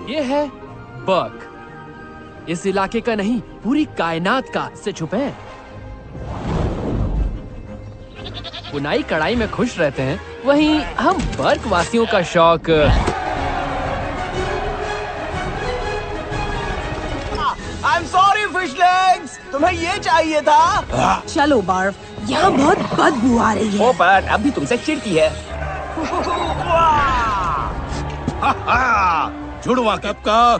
ये है बर्क। इस इलाके का नहीं, पूरी कायनात का से छुपे हैं। बुनाई कढ़ाई में खुश रहते हैं, वहीं हम बर्क वासियों का शौक। I'm sorry, fish legs! तुम्हें ये चाहिए था? चलो बार्फ, यहाँ बहुत बदबू आ रही है। ओ बट अब भी तुमसे चिढ़ती है। जुड़वा कब का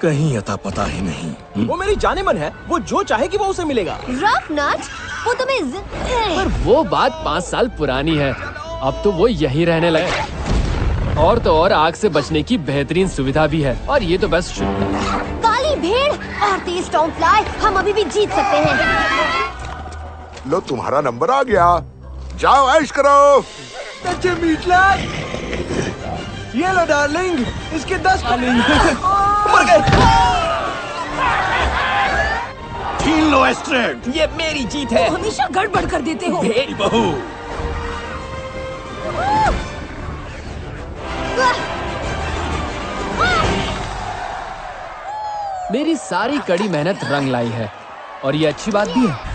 कहीं अता पता ही नहीं। वो मेरी जाने मन है, वो जो चाहेगी वो उसे मिलेगा। रफ नट, वो तुम्हें पर वो बात 5 साल पुरानी है। अब तो वो यही रहने लगे। और तो और आग से बचने की बेहतरीन सुविधा भी है। और ये तो बस काली भेड़ और तेज स्टॉर्म फ्लाई, हम अभी भी जीत सकते हैं। लो तुम्हारा नंबर आ गया, जाओ ऐश करो। कच्चे मीटलैग, ये लो डार्लिंग, इसके 10 डार्लिंग मर गए। छीन लो एस्ट्रेड। ये मेरी जीत है। हमेशा गड़बड़ कर देते हो। भेड़ बहू मेरी सारी कड़ी मेहनत रंग लाई है, और ये अच्छी बात भी है।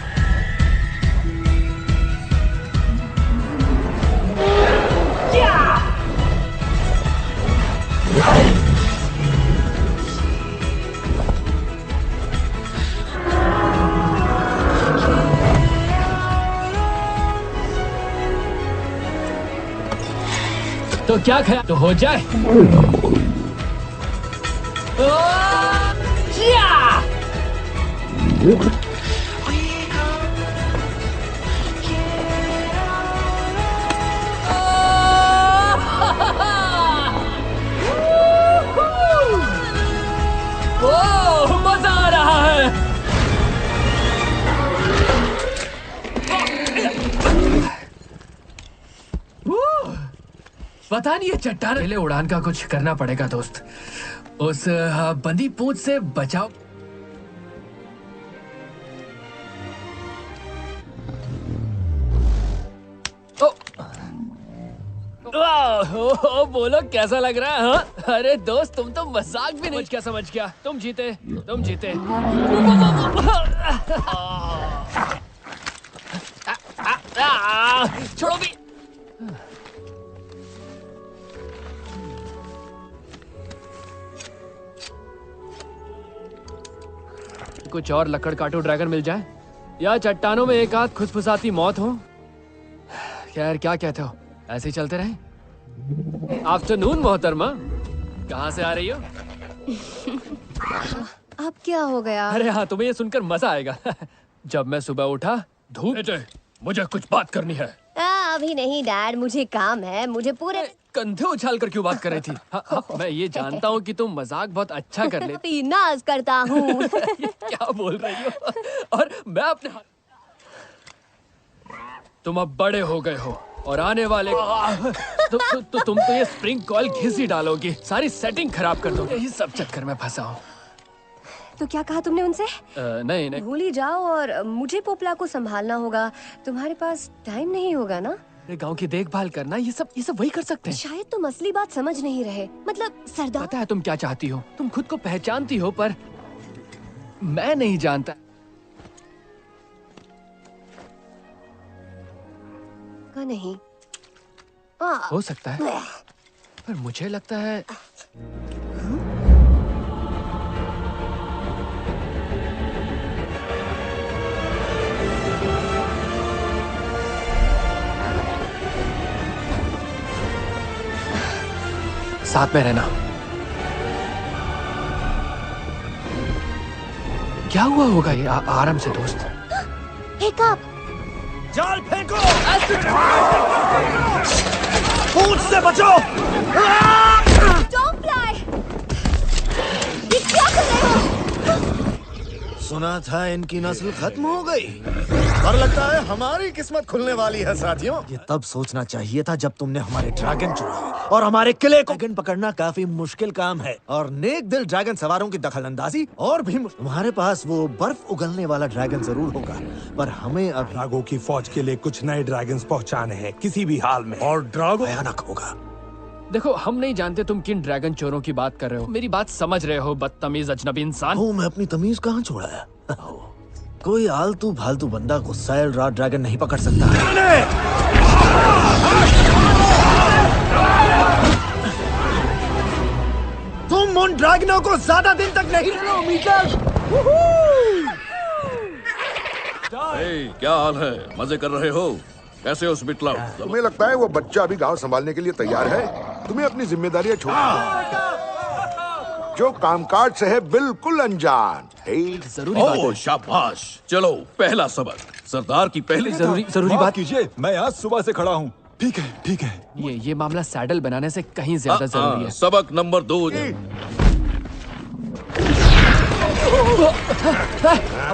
तो क्या ख्याल तो हो जाए। मजा आ रहा है। पता नहीं ये चट्टान पहले उड़ान का कुछ करना पड़ेगा दोस्त। उस बंदी पूंछ से बचाओ। बोलो कैसा लग रहा है? हाँ? अरे दोस्त तुम तो मजाक भी नहीं क्या समझ गया। तुम जीते, तुम जीते। छोड़ो भी। कुछ और लकड़ काटू ड्रैगन मिल जाए, या चट्टानों में एक आध खुसफुसाती मौत हो। खैर क्या कहते हो, ऐसे ही चलते रहें? आफ्टरनून मोहतरमा, कहाँ से आ रही हो? अब क्या हो गया? अरे हाँ, तुम्हें ये सुनकर मजा आएगा। जब मैं सुबह उठा, धूप मुझे कुछ बात करनी है। अभी नहीं डैड, मुझे काम है। मुझे पूरे कंधे उछाल कर क्यों बात कर रही थी? हाँ, मैं ये जानता हूँ कि तुम मजाक बहुत अच्छा कर लेती। नाज करता हूँ। क्या बोल रही हो? और मैं अपने तुम अब बड़े हो गए हो और आने वाले तुम तो ये स्प्रिंग कॉइल घिस ही डालोगी, सारी सेटिंग खराब कर दोगे। यही सब चक्कर में फंसा हूँ। तो क्या कहा तुमने उनसे? नहीं नहीं, भूल ही जाओ। और मुझे पोपला को संभालना होगा। तुम्हारे पास टाइम नहीं होगा ना? गांव की देखभाल करना, ये सब वही कर सकते हैं। शायद तुम असली बात समझ नहीं रहे। मतलब सरदार, पता है तुम क्या चाहती हो? तुम खुद को पहचानती हो, पर मैं नहीं जानता। का नहीं हो सकता है, पर मुझे लगता है साथ में रहना। क्या हुआ होगा? ये आराम से दोस्त। हिकअप, जाल फेंको। पूंछ से बचो। स्टॉर्म फ्लाई, ये क्या कर रहे हो? सुना था इनकी नस्ल खत्म हो गई, पर लगता है हमारी किस्मत खुलने वाली है साथियों। ये तब सोचना चाहिए था जब तुमने हमारे ड्रैगन चुराए और हमारे किले को। ड्रैगन पकड़ना काफी मुश्किल काम है और नेक दिल ड्रैगन सवारों की दखलंदाजी और भी तुम्हारे पास वो बर्फ उगलने वाला ड्रैगन जरूर होगा, पर हमें अब ड्रागो की फौज के लिए कुछ नए ड्रैगन्स पहुंचाने हैं किसी भी हाल में, और ड्रागो भयानक होगा। देखो, हम नहीं जानते तुम किन ड्रैगन चोरों की बात कर रहे हो। मेरी बात समझ रहे हो, बदतमीज अजनबी इंसान। मैं अपनी तमीज कहाँ छोड़ा है? कोई आलतू फालतू बंदा गुस्साइल रात ड्रैगन नहीं पकड़ सकता। तुम उन ड्रैगनों को ज्यादा दिन तक नहीं रहो, मीटर। क्या हाल है? मजे कर रहे हो? कैसे हो स्मिथ क्लाउड? तुम्हें लगता है वो बच्चा अभी गांव संभालने के लिए तैयार है? तुम्हें अपनी जिम्मेदारियां छोड़ जो कामकाज से है बिल्कुल अनजान। जरूरी बात है। शाबाश। चलो पहला सबक, सरदार की पहली जरूरी बात कीजिए, मैं आज सुबह से खड़ा हूँ। ठीक है, ठीक है। ये मामला सैडल बनाने से कहीं ज्यादा जरूरी है। सबक नंबर 2।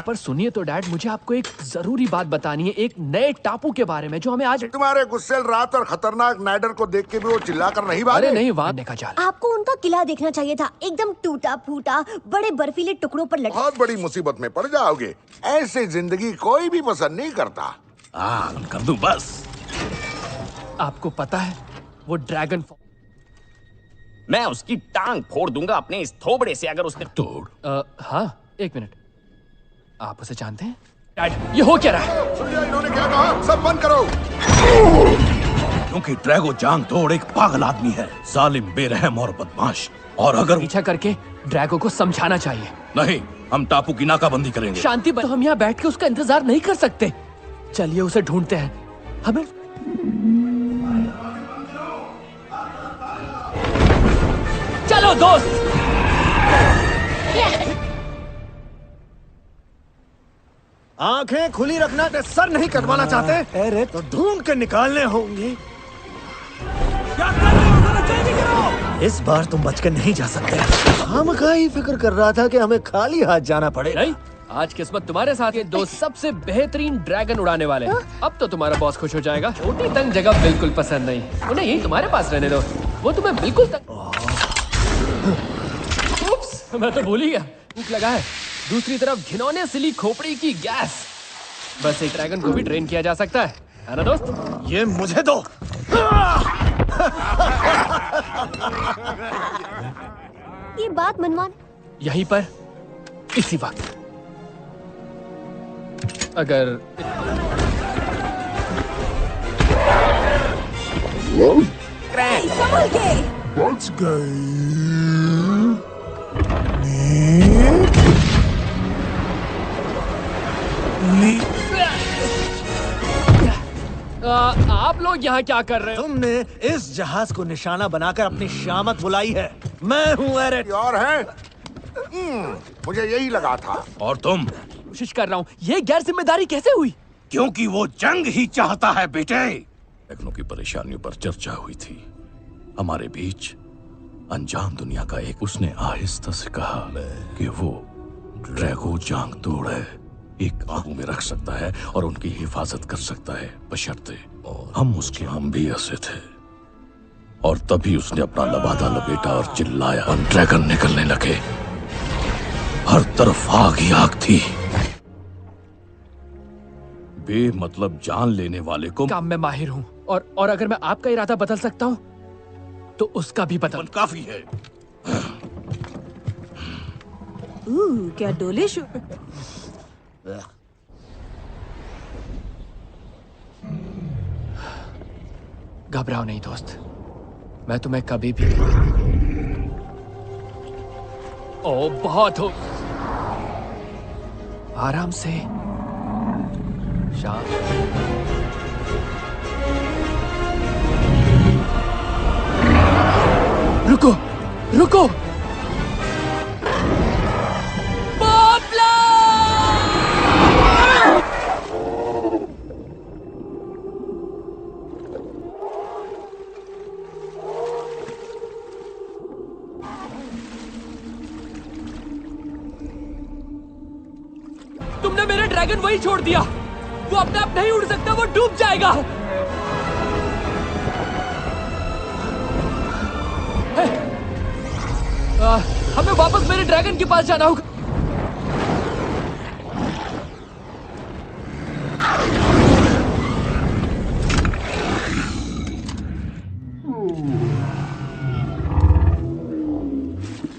पर सुनिए तो डैड, मुझे आपको एक जरूरी बात बतानी है, एक नए टापू के बारे में जो हमें आज। तुम्हारे गुस्सेल रात और खतरनाक नाइडर को देख के भी वो चिल्लाकर नहीं भागे? अरे नहीं, वहाँ देखा जाल। आपको उनका किला देखना चाहिए था, एकदम टूटा फूटा, बड़े बर्फीले टुकड़ों पर लटका। बहुत बड़ी मुसीबत में पड़ जाओगे। ऐसी जिंदगी कोई भी पसंद नहीं करता। कर दूं बस। आपको पता है वो ड्रैगन मैं उसकी टांग फोड़ दूंगा अपने इस थोबड़े से अगर उसने तोड़। हाँ, एक मिनट। आप उसे जानते हैं? डैड, ये हो क्या रहा है? सुनिए इन्होंने क्या कहा? सब बंद करो। क्योंकि ड्रैगो जांग तोड़ एक पागल आदमी है, जालिम, बेरहम और बदमाश। और अगर पीछा करके ड्रैगो को समझाना चाहिए। नहीं, हम टापू की नाकाबंदी करेंगे। शांति, तो हम यहाँ बैठ के उसका इंतजार नहीं कर सकते। चलिए उसे ढूंढते हैं। हमें चलो दोस्त। आंखें खुली रखना, सर नहीं कटवाना चाहते? अरे तो ढूंढ के निकालने होंगे। इस बार तुम बच के नहीं जा सकते। हम का ही फिक्र कर रहा था कि हमें खाली हाथ जाना पड़े। नहीं, आज किस्मत तुम्हारे साथ ये दो सबसे बेहतरीन ड्रैगन उड़ाने वाले हैं। अब तो तुम्हारा बॉस खुश हो जाएगा। छोटी तंग जगह बिल्कुल पसंद नहीं, उन्हें यही तुम्हारे पास रहने दो। वो तुम्हें बिल्कुल उप्स, मैं तो भूल ही गया। भूख लगा है। दूसरी तरफ घिनौने सिली खोपड़ी की गैस। बस एक ड्रैगन को भी ट्रेन किया जा सकता है ना दोस्त? ये मुझे दो। ये बात मनवान। यहीं पर इसी वक्त अगर संभल के। बच आप लोग यहाँ क्या कर रहे हो? तुमने इस जहाज को निशाना बनाकर अपनी शामत बुलाई है। मैं हूँ एरिक। और है? मुझे यही लगा था। और तुम? कोशिश कर रहा हूँ। ये गैर जिम्मेदारी कैसे हुई? क्योंकि वो जंग ही चाहता है बेटे। ड्रैगनों की परेशानियों पर चर्चा हुई थी हमारे बीच। अनजान दुनिया का एक, उसने आहिस्ता से कहा कि वो ड्रैगो जांग तोड़ है, एक काबू में रख सकता है और उनकी हिफाजत कर सकता है, बशर्ते हम उसके हम भी ऐसे थे। और तभी उसने अपना लबादा लपेटा और चिल्लाया और ड्रैगन निकलने लगे। हर तरफ आग ही आग थी। बेमतलब जान लेने वाले को काम में माहिर हूँ, और अगर मैं आपका इरादा बदल सकता हूँ तो उसका भी बदल। काफी है। क्या डोले घबराओ नहीं दोस्त, मैं तुम्हें कभी भी। ओ बहुत हो। आराम से। शांत। रुको रुको। तुमने मेरा ड्रैगन वही छोड़ दिया। वो अपने आप नहीं उड़ सकता, वो डूब जाएगा। हमें वापस मेरे ड्रैगन के पास जाना होगा।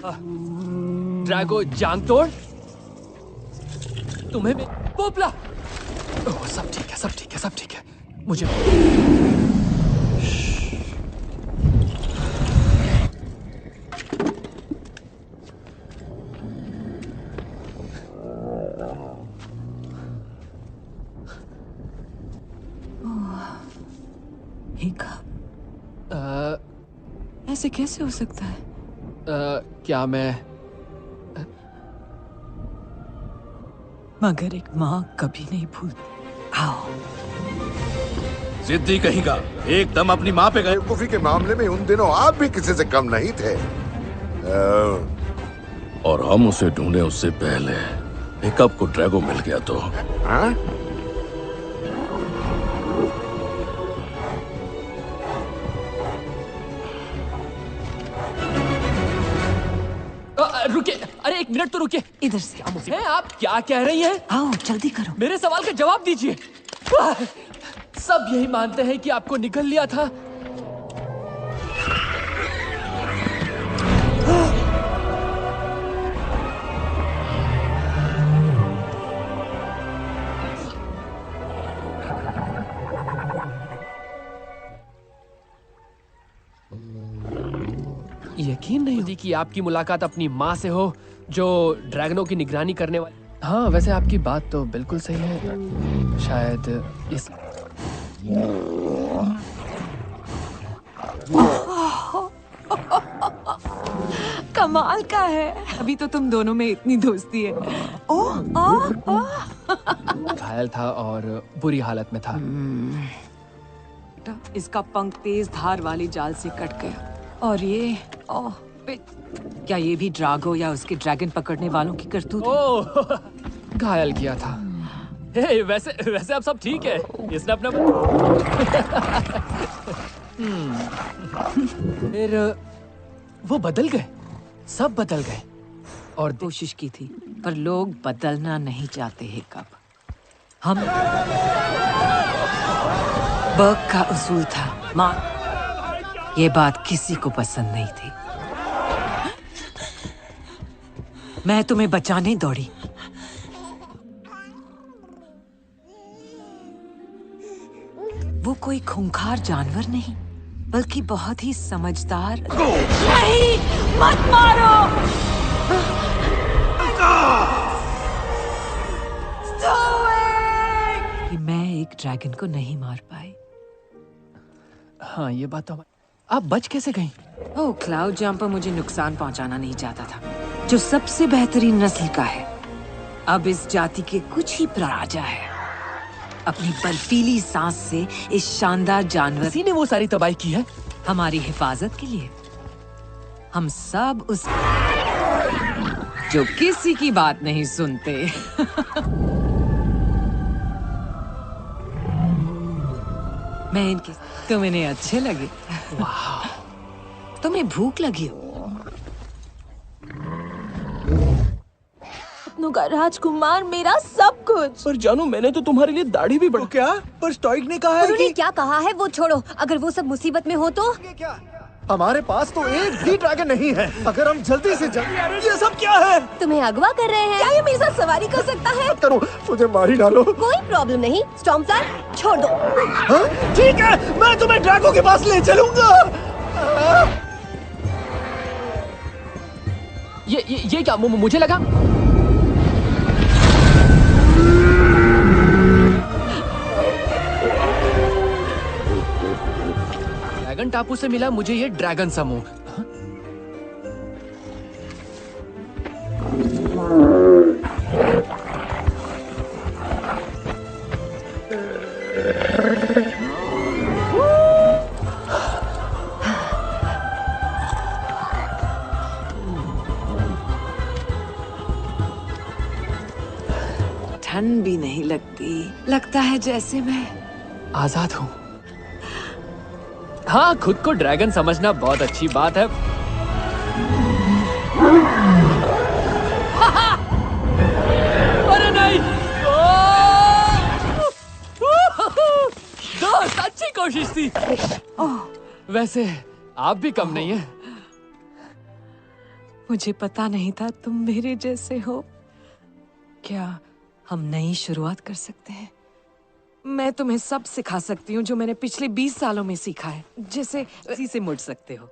ड्रैगो जांग तोड़, तुम्हें पोपला। ओह, सब ठीक है, सब ठीक है, सब ठीक है। मुझे ऐसे कैसे हो सकता है? क्या मैं मगर एक माँ कभी नहीं भूलती। आओ। जिद्दी कहीं का, एकदम अपनी माँ पे गए। बेवकूफी के मामले में उन दिनों आप भी किसी से कम नहीं थे। और हम उसे ढूंढे उससे पहले पिकअप को ड्रैगो मिल गया तो हाँ? रुकिए, अरे एक मिनट तो रुकिए। इधर से। हैं, आप क्या कह रही हैं? आओ जल्दी करो। मेरे सवाल का जवाब दीजिए। सब यही मानते हैं कि आपको निकल लिया था। यकीन नहीं होती कि आपकी मुलाकात अपनी माँ से हो, जो ड्रैगनों की निगरानी करने वाली। हाँ, वैसे आपकी बात तो बिल्कुल सही है। शायद इस कमाल का है। अभी तो तुम दोनों में इतनी दोस्ती है। ओह, घायल था और बुरी हालत में था। इसका पंख तेज धार वाली जाल से कट गया। और ये क्या ये भी ड्रैगो या उसके ड्रैगन पकड़ने वालों की करतूत है? ओह, घायल किया था। हे, वैसे अब सब ठीक है। इसने अपना फिर वो बदल गए, सब बदल गए। और कोशिश की थी, पर लोग बदलना नहीं चाहते हैं। कब हम बर्ग का उसूल था, माँ, ये बात किसी को पसंद नहीं थी। मैं तुम्हें बचाने दौड़ी। वो कोई खूंखार जानवर नहीं, बल्कि बहुत ही समझदार। नहीं, मत मारो। कि मैं एक ड्रैगन को नहीं मार पाई। हाँ, ये बात तो। आप बच कैसे गई? ओह, क्लाउड जंपर मुझे नुकसान पहुंचाना नहीं चाहता था, जो सबसे बेहतरीन नस्ल का है। अब इस जाति के कुछ ही राजा है। अपनी बर्फीली सांस से इस शानदार जानवर किसी ने वो सारी तबाही की है हमारी हिफाजत के लिए। हम सब उस जो किसी की बात नहीं सुनते। मैं इनके तुम इन्हें अच्छे लगे। वाह, तुम्हें भूख लगी हो? का राजकुमार, मेरा सब कुछ। पर जानू, मैंने तो तुम्हारे लिए दाढ़ी भी बढ़ा। क्या? पर स्टोइक ने कहा है उन्होंने कि क्या कहा है वो छोड़ो। अगर वो सब मुसीबत में हो तो क्या? हमारे पास तो एक भी ड्रैगन नहीं है। अगर हम जल्दी से जल्दी। ये सब क्या है? तुम्हें अगवा कर रहे हैं। क्या ये मेरे साथ सवारी कर सकता है? करो, मुझे मार ही डालो। कोई प्रॉब्लम नहीं, स्टॉर्मफ्लाई, छोड़ दो। हाँ? ठीक है, मैं तुम्हें ड्रैगो के पास ले चलूंगा। ये क्या? मुझे लगा ड्रैगन टापू से मिला मुझे ये ड्रैगन समूह। ठंड भी नहीं लगती। लगता है जैसे मैं आजाद हूँ। हाँ, खुद को ड्रैगन समझना बहुत अच्छी बात है। अरे नहीं! दोस्त, अच्छी कोशिश थी। वैसे आप भी कम नहीं है। मुझे पता नहीं था तुम मेरे जैसे हो। क्या हम नई शुरुआत कर सकते हैं? मैं तुम्हें सब सिखा सकती हूँ जो मैंने पिछले 20 सालों में सीखा है। जैसे इसी से मुड़ सकते हो।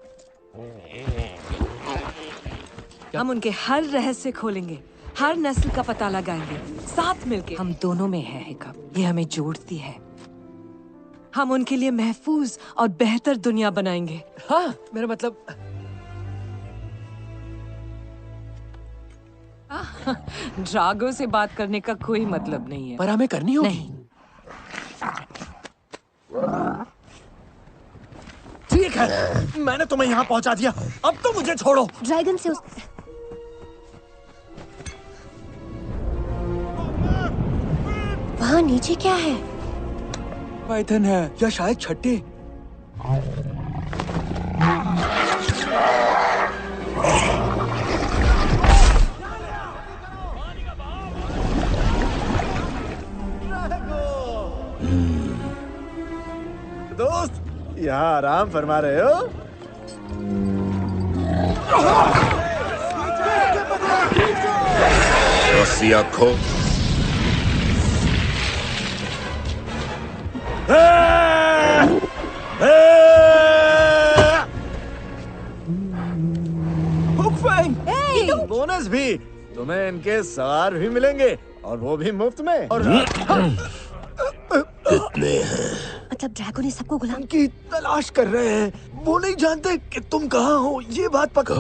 हम उनके हर रहस्य खोलेंगे, हर नस्ल का पता लगाएंगे, साथ मिलके। हम दोनों में है हिकअप, ये हमें जोड़ती है। हम उनके लिए महफूज और बेहतर दुनिया बनाएंगे। हाँ, मेरा मतलब ड्रागो से बात करने का कोई मतलब नहीं है। पर हमें करनी होगी। नहीं। ठीक है, मैंने तुम्हें यहाँ पहुँचा दिया, अब तो मुझे छोड़ो। ड्रैगन से उस... वहाँ नीचे क्या है? पाइथन है या शायद छट्टे। दोस्त, यहाँ आराम फरमा रहे हो? रस्सियाँ खो। बोनस भी, तुम्हें इनके सवार भी मिलेंगे और वो भी मुफ्त में। और कितने हैं? मतलब ड्रैगन ने सबको गुलाम की तलाश कर रहे हैं। वो नहीं जानते कि तुम कहाँ हो, ये बात पक्का।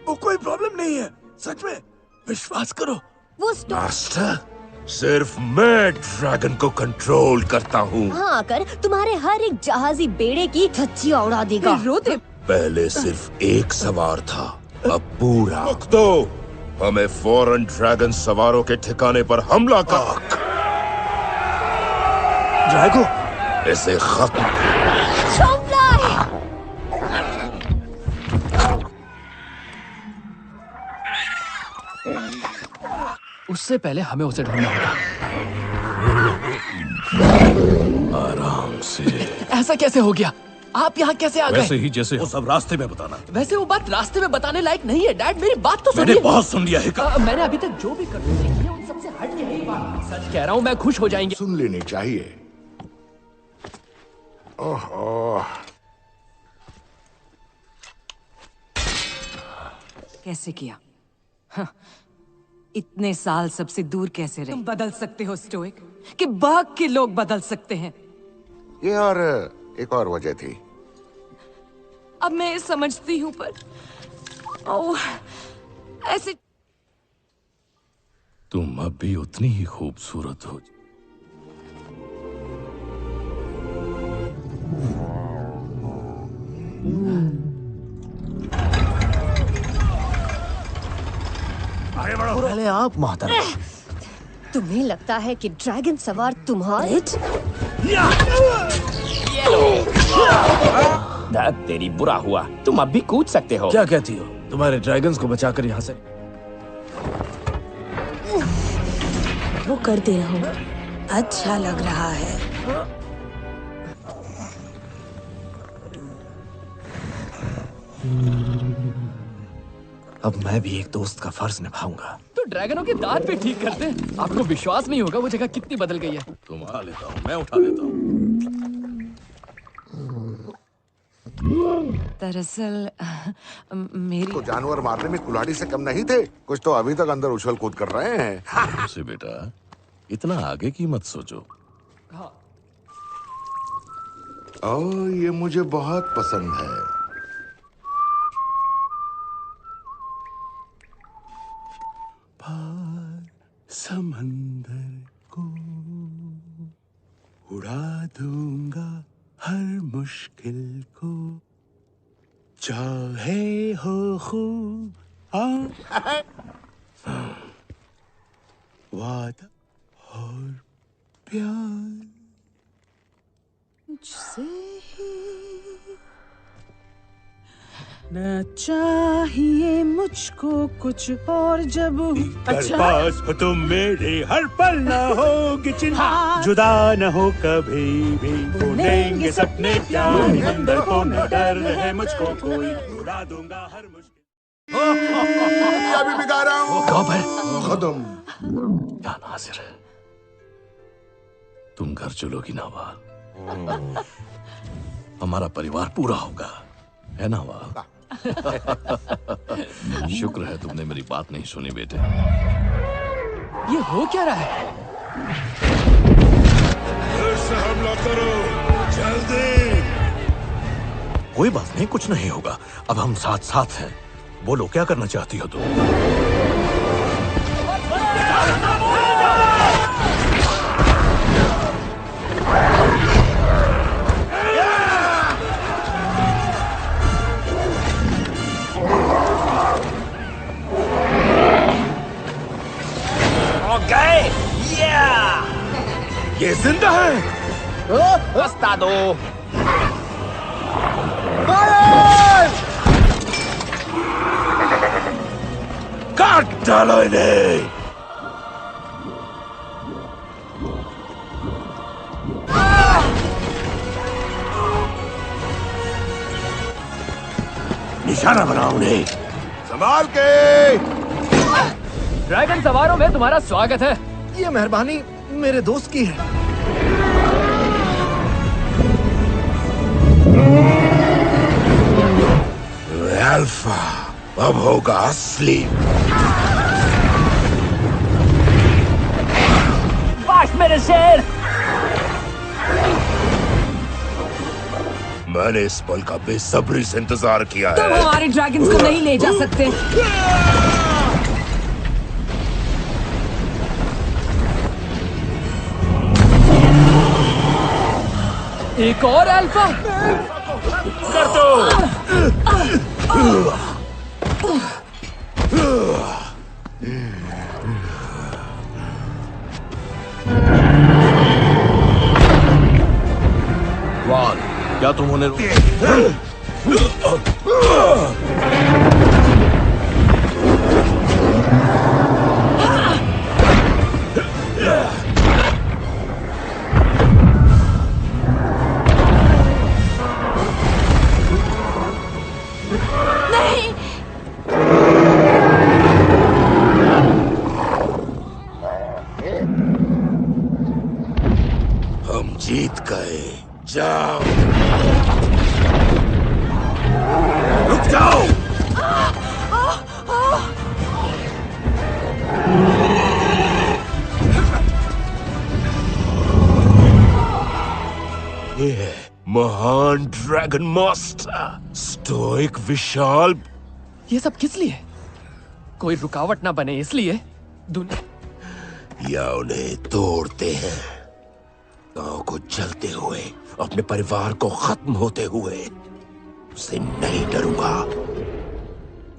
वो कोई प्रॉब्लम नहीं है, सच में विश्वास करो। वो मास्टर, सिर्फ मैं ड्रैगन को कंट्रोल करता हूँ। हाँ, आकर तुम्हारे हर एक जहाजी बेड़े की धज्जियां उड़ा देगा। रोते पहले सिर्फ एक सवार था, अब पूरा। तो हमें फौरन ड्रैगन सवारों के ठिकाने पर हमला कर ड्रैगो, इसे खत्म। उससे पहले हमें उसे ढूंढना होगा। आराम से। ऐसा कैसे हो गया? आप यहाँ कैसे आ गए? वैसे ही जैसे वो सब रास्ते में बताना। वैसे वो बात रास्ते में बताने लायक नहीं है। डैड, मेरी बात तो मैंने सुनिए। बहुत सुन लिया है। मैंने अभी तक जो भी करतूतें की हैं, उन सबसे हट के यही बात। सच कह रहा हूँ, मैं खुश हो जाएंगे। सुन लेनी चाहिए। ओह, कैसे किया? हाँ, इतने साल सबसे दूर कैसे रहे? तुम बदल सकते हो स्टोइक, कि बाग के लोग बदल सकते हैं? ये और एक और वजह थी। अब मैं समझती हूँ, पर ओह, ऐसे तुम अब भी उतनी ही खूबसूरत हो। पहले आप मोहतरमा। तुम्हें लगता है कि ड्रैगन सवार तुम्हारे? तेरी बुरा हुआ, तुम अब भी कूद सकते हो। क्या कहती हो? तुम्हारे ड्रैगन्स को बचाकर यहाँ से वो कर दे रहा हूँ, अच्छा लग रहा है। अब मैं भी एक दोस्त का फर्ज निभाऊंगा। तो ड्रैगनों के दांत भी ठीक करते हैं। आपको विश्वास नहीं होगा वो जगह कितनी बदल गई है। तुम उठा लेता हूँ, मैं उठा लेता हूँ। दरअसल मेरी तो जानवर मारने में कुल्हाड़ी से कम नहीं थे। कुछ तो अभी तक अंदर उछल कूद कर रहे हैं। उसे बेटा, इतना आगे की मत सोचो। ओह, ये मुझे बहुत पसंद है। समंदर को उड़ा दूंगा, हर मुश्किल को, चाहे हो खूब वादा और प्यार मुझसे ही न चाहिए मुझको कुछ और। जब अच्छा पास हो तुम मेरे, हर पल न होगी चिंता, जुदा न हो कभी भी, बुनेंगे सपने प्यार अंदर को, न डर है मुझको कोई, उड़ा दूंगा हर मुश्किल। अभी भी गा रहा हूँ। खत्म। क्या नाजिर है, तुम घर चलोगी नावाल? हमारा परिवार पूरा होगा, है नावाल? शुक्र है तुमने मेरी बात नहीं सुनी बेटे। ये हो क्या रहा है? फिर से हमला करो, जल्दी। कोई बात नहीं, कुछ नहीं होगा। अब हम साथ साथ हैं। बोलो क्या करना चाहती हो तुम? ये जिंदा है। रास्ता दो। काट डालो इन्हें। निशाना बनाओ उन्हें। संभाल के। ड्रैगन सवारों में तुम्हारा स्वागत है। ये मेहरबानी मेरे दोस्त की है। अल्फा अब होगा असली। बाश मेरे शेर। मैंने इस पल का बेसब्री से इंतजार किया है। तुम हमारे ड्रैगन्स को नहीं ले जा सकते। एक और अल्फा कर दो। वाल, क्या तुम उन्हें हम जीत गए। जाओ, रुक जाओ। ये है महान ड्रैगन मास्टर, स्टोइक विशाल। ये सब किस लिए? कोई रुकावट ना बने इसलिए या उन्हें तोड़ते हैं, गांव को जलते हुए, अपने परिवार को खत्म होते हुए। उससे नहीं डरूंगा।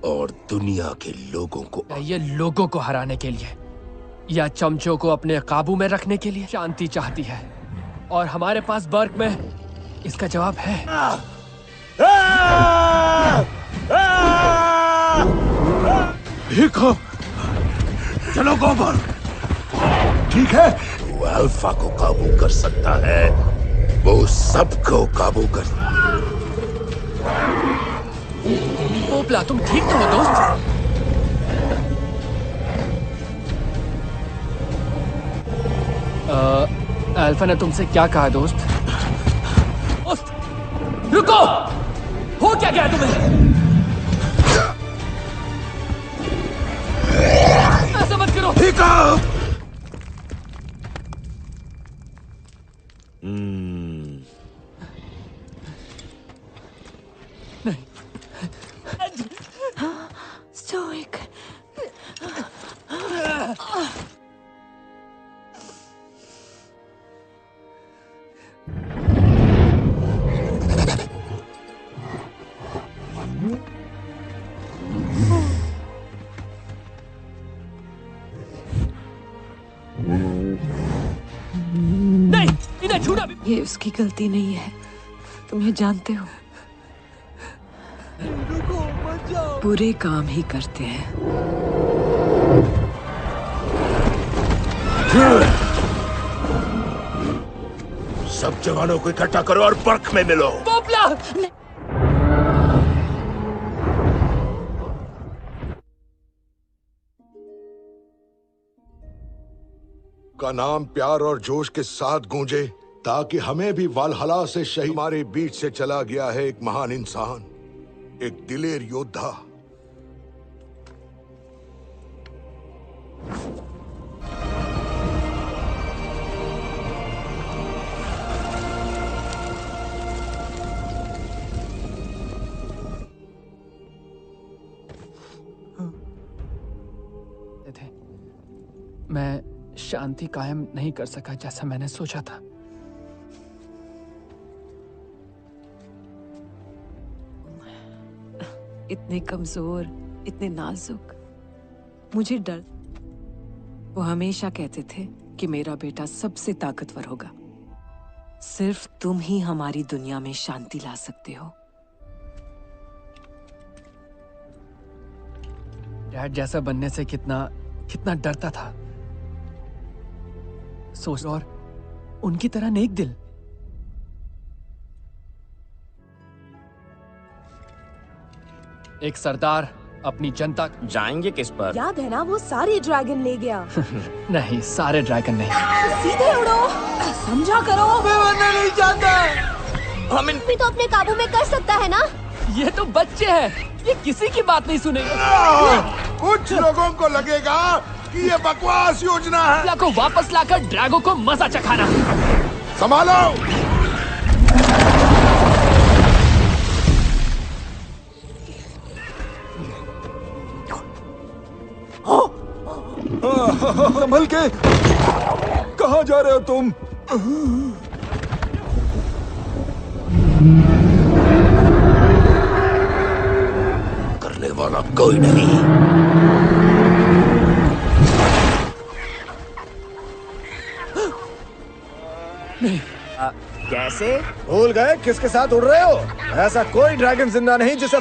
और दुनिया के लोगों को, ये लोगों को हराने के लिए या चमचों को अपने काबू में रखने के लिए शांति चाहती है, और हमारे पास बर्क में इसका जवाब है। देखो, चलो गोबर। ठीक है, वो अल्फा को काबू कर सकता है, वो सबको काबू कर। पोपला, तुम ठीक तो हो दोस्त? अल्फा ने तुमसे क्या कहा दोस्त? रुको! हो क्या गया तुम्हें? ऐसा मत करो। ठीक है। स्टोइक। नहीं, इन्हें छूना भी। ये उसकी गलती नहीं है, तुम ये जानते हो। बुरे काम ही करते हैं। सब जवानों को इकट्ठा करो और बर्क में मिलो। पोपला! का नाम प्यार और जोश के साथ गूंजे, ताकि हमें भी वालहला से शहीद हमारे बीच से चला गया है एक महान इंसान, एक दिलेर योद्धा। मैं शांति कायम नहीं कर सका जैसा मैंने सोचा था। इतने कमजोर, इतने नाजुक, मुझे डर। वो हमेशा कहते थे कि मेरा बेटा सबसे ताकतवर होगा। सिर्फ तुम ही हमारी दुनिया में शांति ला सकते हो। डैड जैसा बनने से कितना डरता था। सोच, और उनकी तरह नेक दिल। एक सरदार अपनी जनता। जाएंगे किस पर? याद है ना, वो सारे ड्रैगन ले गया। नहीं, सारे ड्रैगन नहीं। सीधे उड़ो, समझा करो। मैं मरना नहीं चाहता। हम भी तो अपने काबू में कर सकता है ना। ये तो बच्चे हैं, ये किसी की बात नहीं सुनेंगे। कुछ लोगों को लगेगा कि ये बकवास योजना है। को वापस लाकर ड्रैगो को मजा चखाना। संभालो। संभल के। कहाँ जा रहे हो तुम? करने वाला कोई नहीं। कैसे? भूल गए किसके साथ उड़ रहे हो? ऐसा कोई ड्रैगन जिंदा नहीं जिसे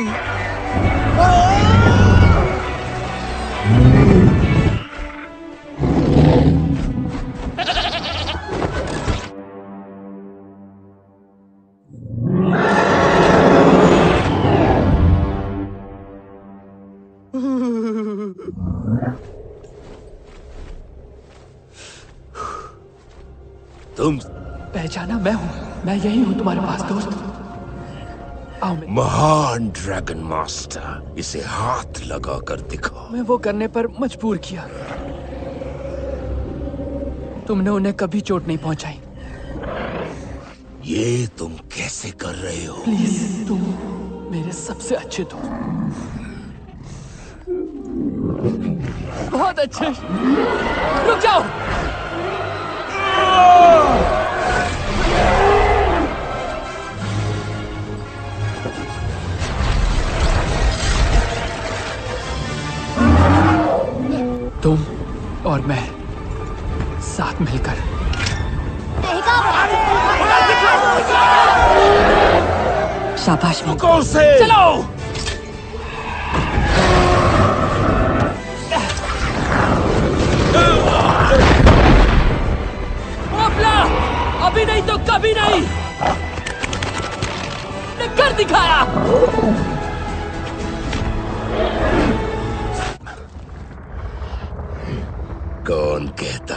तुम पहचाना? मैं हूँ, मैं यही हूँ तुम्हारे पास दोस्त। आओ। महान ड्रैगन मास्टर, इसे हाथ लगा कर दिखाओ। मैं वो करने पर मजबूर किया। तुमने उन्हें कभी चोट नहीं पहुंचाई। ये तुम कैसे कर रहे हो? प्लीज, तुम मेरे सबसे अच्छे दोस्त। बहुत अच्छे। रुक जाओ। तुम और मैं साथ मिलकर। शाबाश से। चलो। अभी नहीं तो कभी नहीं। ने कर दिखाया। कौन कहता?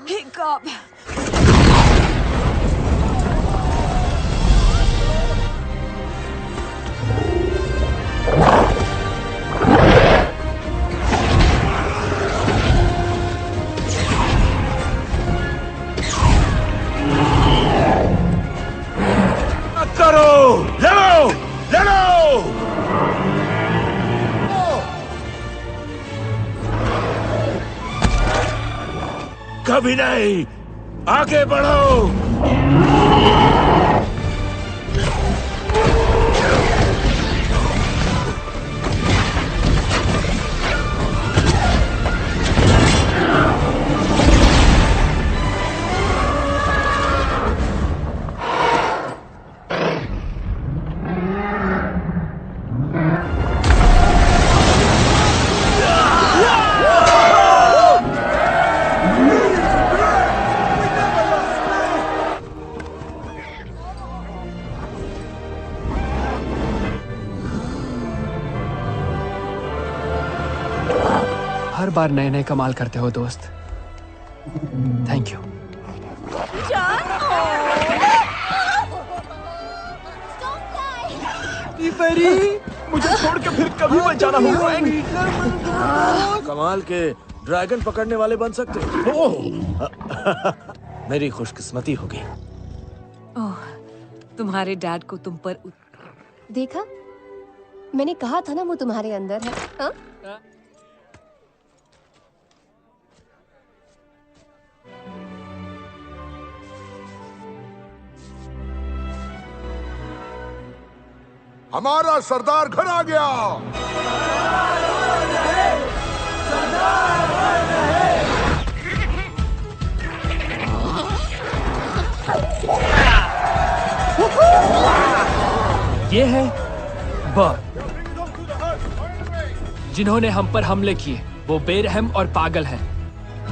हे गॉड। कभी नहीं। आगे बढ़ो। बार नए नए कमाल करते हो दोस्त। Thank you. परी, मुझे छोड़ के फिर कभी मत जाना होगा। कमाल के ड्रैगन पकड़ने वाले बन सकते हो। मेरी खुशकिस्मती होगी। ओह, तुम्हारे डैड को तुम पर देखा, मैंने कहा था ना वो तुम्हारे अंदर है। हाँ? हमारा सरदार घर आ गया। ये है बर्ग, जिन्होंने हम पर हमले किए। वो बेरहम और पागल हैं,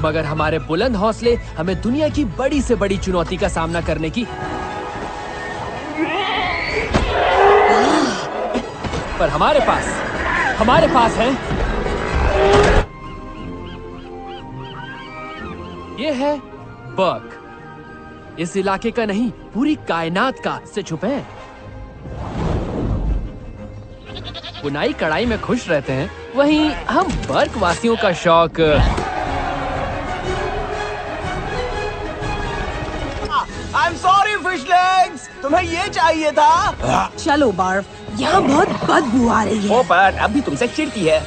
मगर हमारे बुलंद हौसले हमें दुनिया की बड़ी से बड़ी चुनौती का सामना करने की। पर हमारे पास है ये है बर्ग। इस इलाके का नहीं, पूरी कायनात का से छुपे हैं। बुनाई कढ़ाई में खुश रहते हैं, वहीं हम बर्ग वासियों का शौक। I'm sorry, fish legs. तुम्हें ये चाहिए था? चलो बार्फ, यहाँ बहुत बदबू आ रही है। ओ पर अभी तुमसे चिढ़ती है।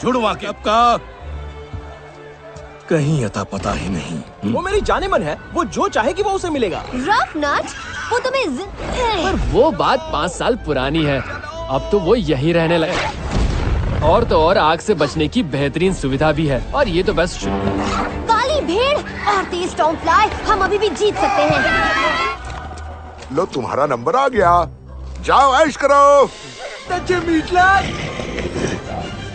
जुड़वा के अब का कहीं अता पता ही नहीं। वो मेरी जानेमन है, वो जो चाहेगी वो उसे मिलेगा। रफ नट, वो तुम्हें पर वो बात 5 साल पुरानी है। अब तो वो यहीं रहने लगे। और तो और आग से बचने की बेहतरीन सुविधा भी है। और ये तो बस काली भेड़ और तेज स्टॉर्म फ्लाई, हम अभी भी जीत सकते हैं। लो, तुम्हारा नंबर आ गया। जाओ ऐश करो। सच्चे मीटला।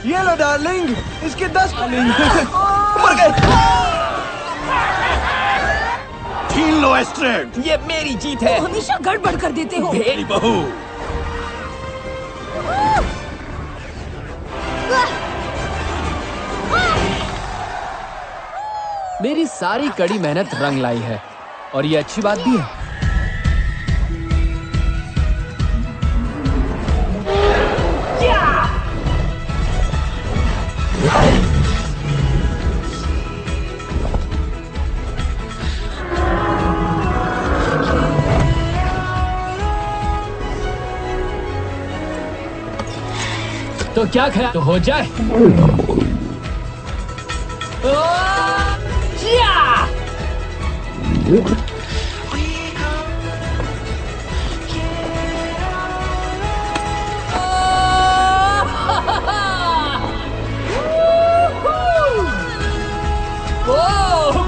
ये लो डार्लिंग, इसके 10 मर गए। छीन लो एस्ट्रेड। ये मेरी जीत है। हमेशा गड़बड़ कर देते हो। मेरी बहू। मेरी सारी कड़ी मेहनत रंग लाई है, और ये अच्छी बात भी है। तो क्या ख्याल तो हो जाए?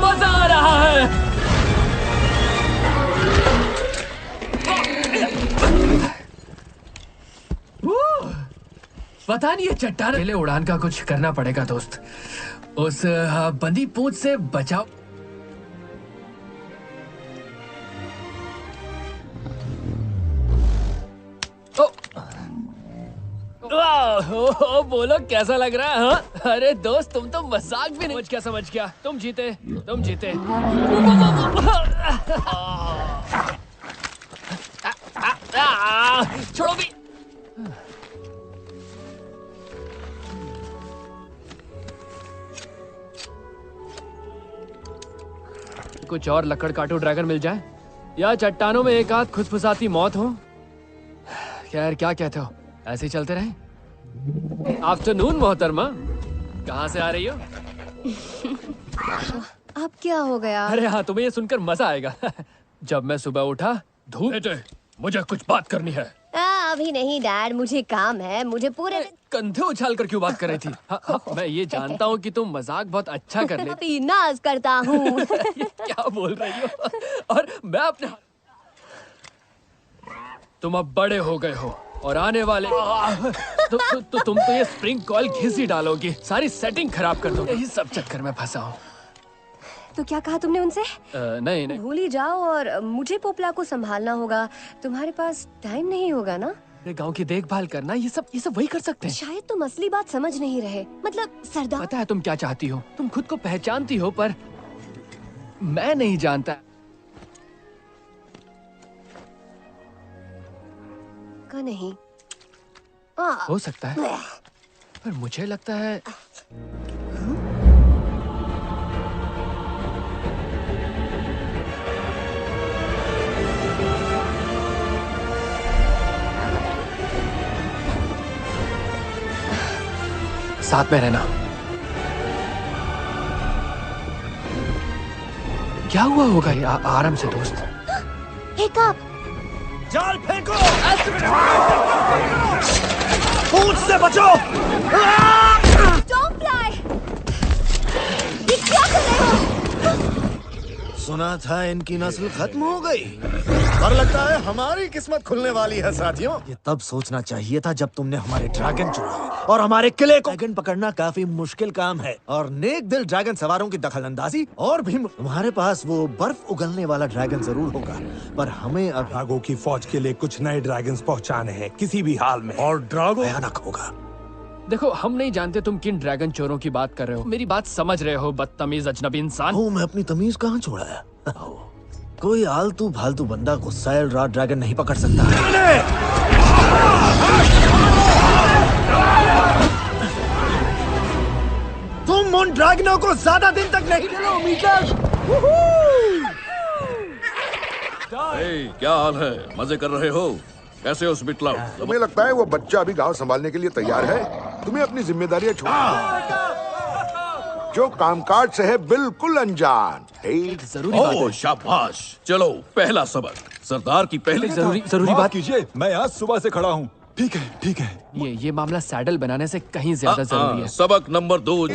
मजा आ रहा है। पता नहीं ये चट्टान पहले उड़ान का कुछ करना पड़ेगा दोस्त। उस बंदी पूंछ से बचाओ। बोलो कैसा लग रहा है? हाँ? अरे दोस्त, तुम तो मजाक भी नहीं समझ गया। तुम जीते। छोड़ो भी। कुछ और लकड़ काटू ड्रैगन मिल जाए, या चट्टानों में एक आध खुशफुसाती मौत हो। खैर, क्या कहते हो, ऐसे ही चलते रहें? आफ्टरनून मोहतरमा, कहाँ से आ रही हो? अब क्या हो गया? अरे हाँ, तुम्हें ये सुनकर मजा आएगा। जब मैं सुबह उठा, धूप। मुझे कुछ बात करनी है। अभी नहीं डैड, मुझे काम है। मुझे पूरे कंधे उछाल कर क्यों बात कर रही थी? हाँ, मैं ये जानता हूँ कि तुम मजाक बहुत अच्छा कर लेती। नाज करता हूँ। क्या बोल रही हो? और मैं अपने तुम अब बड़े हो गए हो और आने वाले तुम तो ये स्प्रिंग कॉइल घिस ही डालोगी, सारी सेटिंग खराब कर दोगे। यही सब चक्कर में फंसा हूँ। तो क्या कहा तुमने उनसे? नहीं। भूल ही जाओ, और मुझे पोपला को संभालना होगा। तुम्हारे पास टाइम नहीं होगा ना? गांव की देखभाल करना, ये सब वही कर सकते हैं। शायद तुम असली बात समझ नहीं रहे। मतलब सरदार, पता है तुम क्या चाहती हो, तुम खुद को पहचानती हो, पर मैं नहीं जानता। का नहीं हो सकता है, पर मुझे लगता है साथ में रहना। क्या हुआ होगा? आराम से दोस्त। जाल फेंको, पूंछ से बचो। स्टॉर्मफ्लाई, ये क्या कर रहे हो? सुना था इनकी नस्ल खत्म हो गई, पर लगता है हमारी किस्मत खुलने वाली है साथियों। ये तब सोचना चाहिए था जब तुमने हमारे ड्रैगन चुराए और हमारे किले को। ड्रैगन पकड़ना काफी मुश्किल काम है और नेक दिल ड्रैगन सवारों की दखलंदाजी और भी। तुम्हारे पास वो बर्फ उगलने वाला ड्रैगन जरूर होगा, पर हमें अब ड्रागो की फौज के लिए कुछ नए ड्रैगन्स पहुंचाने हैं किसी भी हाल में, और ड्रागो भयानक होगा। देखो, हम नहीं जानते तुम किन ड्रैगन चोरों की बात कर रहे हो। मेरी बात समझ रहे हो, बदतमीज अजनबी इंसान। मैं अपनी तमीज कहाँ छोड़ा है? कोई आलतू फालतू बंदा गुस्साइल रात ड्रैगन नहीं पकड़ सकता है। तुम उन ड्रैगनों को ज्यादा दिन तक नहीं चलो मीटर। क्या हाल है? मजे कर रहे हो? कैसे हो स्पिटलाउड? तुम्हें लगता है वो बच्चा अभी गांव संभालने के लिए तैयार है? तुम्हें अपनी जिम्मेदारियां छोड़, जो कामकाज से है बिल्कुल अनजान। जरूरी बात है। शाबाश। चलो पहला सबक, सरदार की पहली जरूरी बात कीजिए। मैं आज सुबह से खड़ा हूँ। ठीक है, ठीक है। ये मामला सैडल बनाने से कहीं ज्यादा जरूरी है। सबक नंबर 2।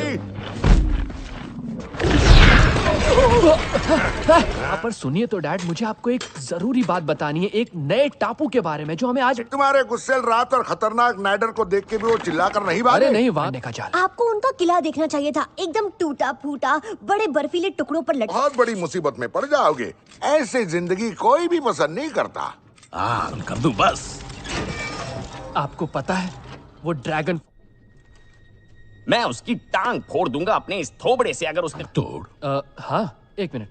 पर सुनिए तो डैड, मुझे आपको एक जरूरी बात बतानी है, एक नए टापू के बारे में जो हमें आज। तुम्हारे गुस्सेल रात और खतरनाक नाइडर को देख के भी वो चिल्लाकर नहीं भागे। अरे नहीं, वहाँ का जाल। आपको उनका किला देखना चाहिए था, एकदम टूटा फूटा, बड़े बर्फीले टुकड़ों पर लटका। बहुत बड़ी मुसीबत में पड़ जाओगे। ऐसे जिंदगी कोई भी पसंद नहीं करता। कर दूं बस। आपको पता है वो ड्रैगन, मैं उसकी टांग फोड़ दूंगा अपने इस थोबड़े से अगर उसने तोड़। हाँ, एक मिनट।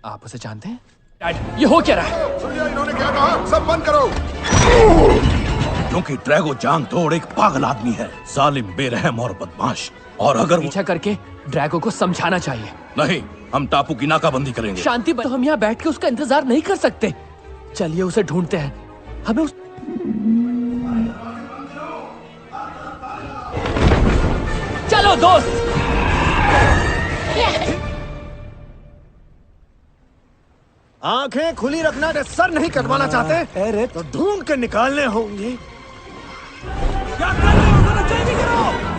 आप उसे जानते हैं? डैड, ये हो क्या रहा है? सुनिए, इन्होंने क्या कहा? सब बंद करो। क्योंकि ड्रैगो जांग तोड़ एक पागल आदमी है, जालिम, बेरहम और बदमाश। और अगर पीछा करके ड्रैगो को समझाना चाहिए। नहीं, हम टापू की नाकाबंदी करेंगे। शांति, तो हम यहाँ बैठ के उसका इंतजार नहीं कर सकते। चलिए उसे ढूंढते हैं। हमें उस... चलो दोस्त। आंखें खुली रखना, सर नहीं कटवाना चाहते? अरे तो ढूंढ के निकालने होंगे।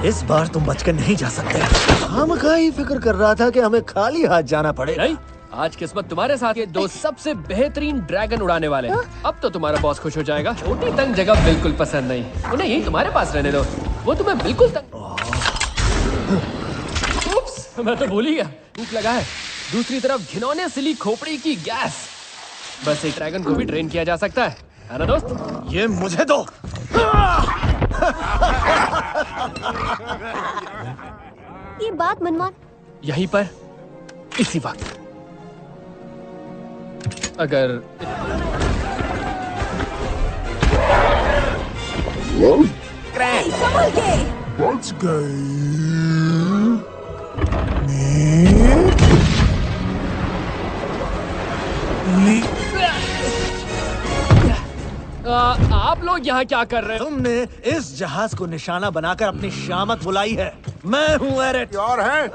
इस बार तुम बच के नहीं जा सकते। हम का ही फिक्र कर रहा था कि हमें खाली हाथ जाना पड़े। नहीं, आज किस्मत तुम्हारे साथ है। 2 सबसे बेहतरीन ड्रैगन उड़ाने वाले हैं। अब तो तुम्हारा बॉस खुश हो जाएगा। छोटी तंग जगह बिल्कुल पसंद नहीं, उन्हें यही तुम्हारे पास रहने दो। वो तुम्हें बिल्कुल तंग। उप्स, मैं तो भूल ही गया, भूख लगा है। दूसरी तरफ घिनौने सिली खोपड़ी की गैस। बस एक ड्रैगन को भी ट्रेन किया जा सकता है ना दोस्त? ये मुझे दो। ये बात मनमान। यहीं पर, इसी वक्त। अगर संभल के। बच गई। आप लोग यहाँ क्या कर रहे हो? तुमने इस जहाज को निशाना बनाकर अपनी शामत बुलाई है। मैं हूँ एरेट। और है?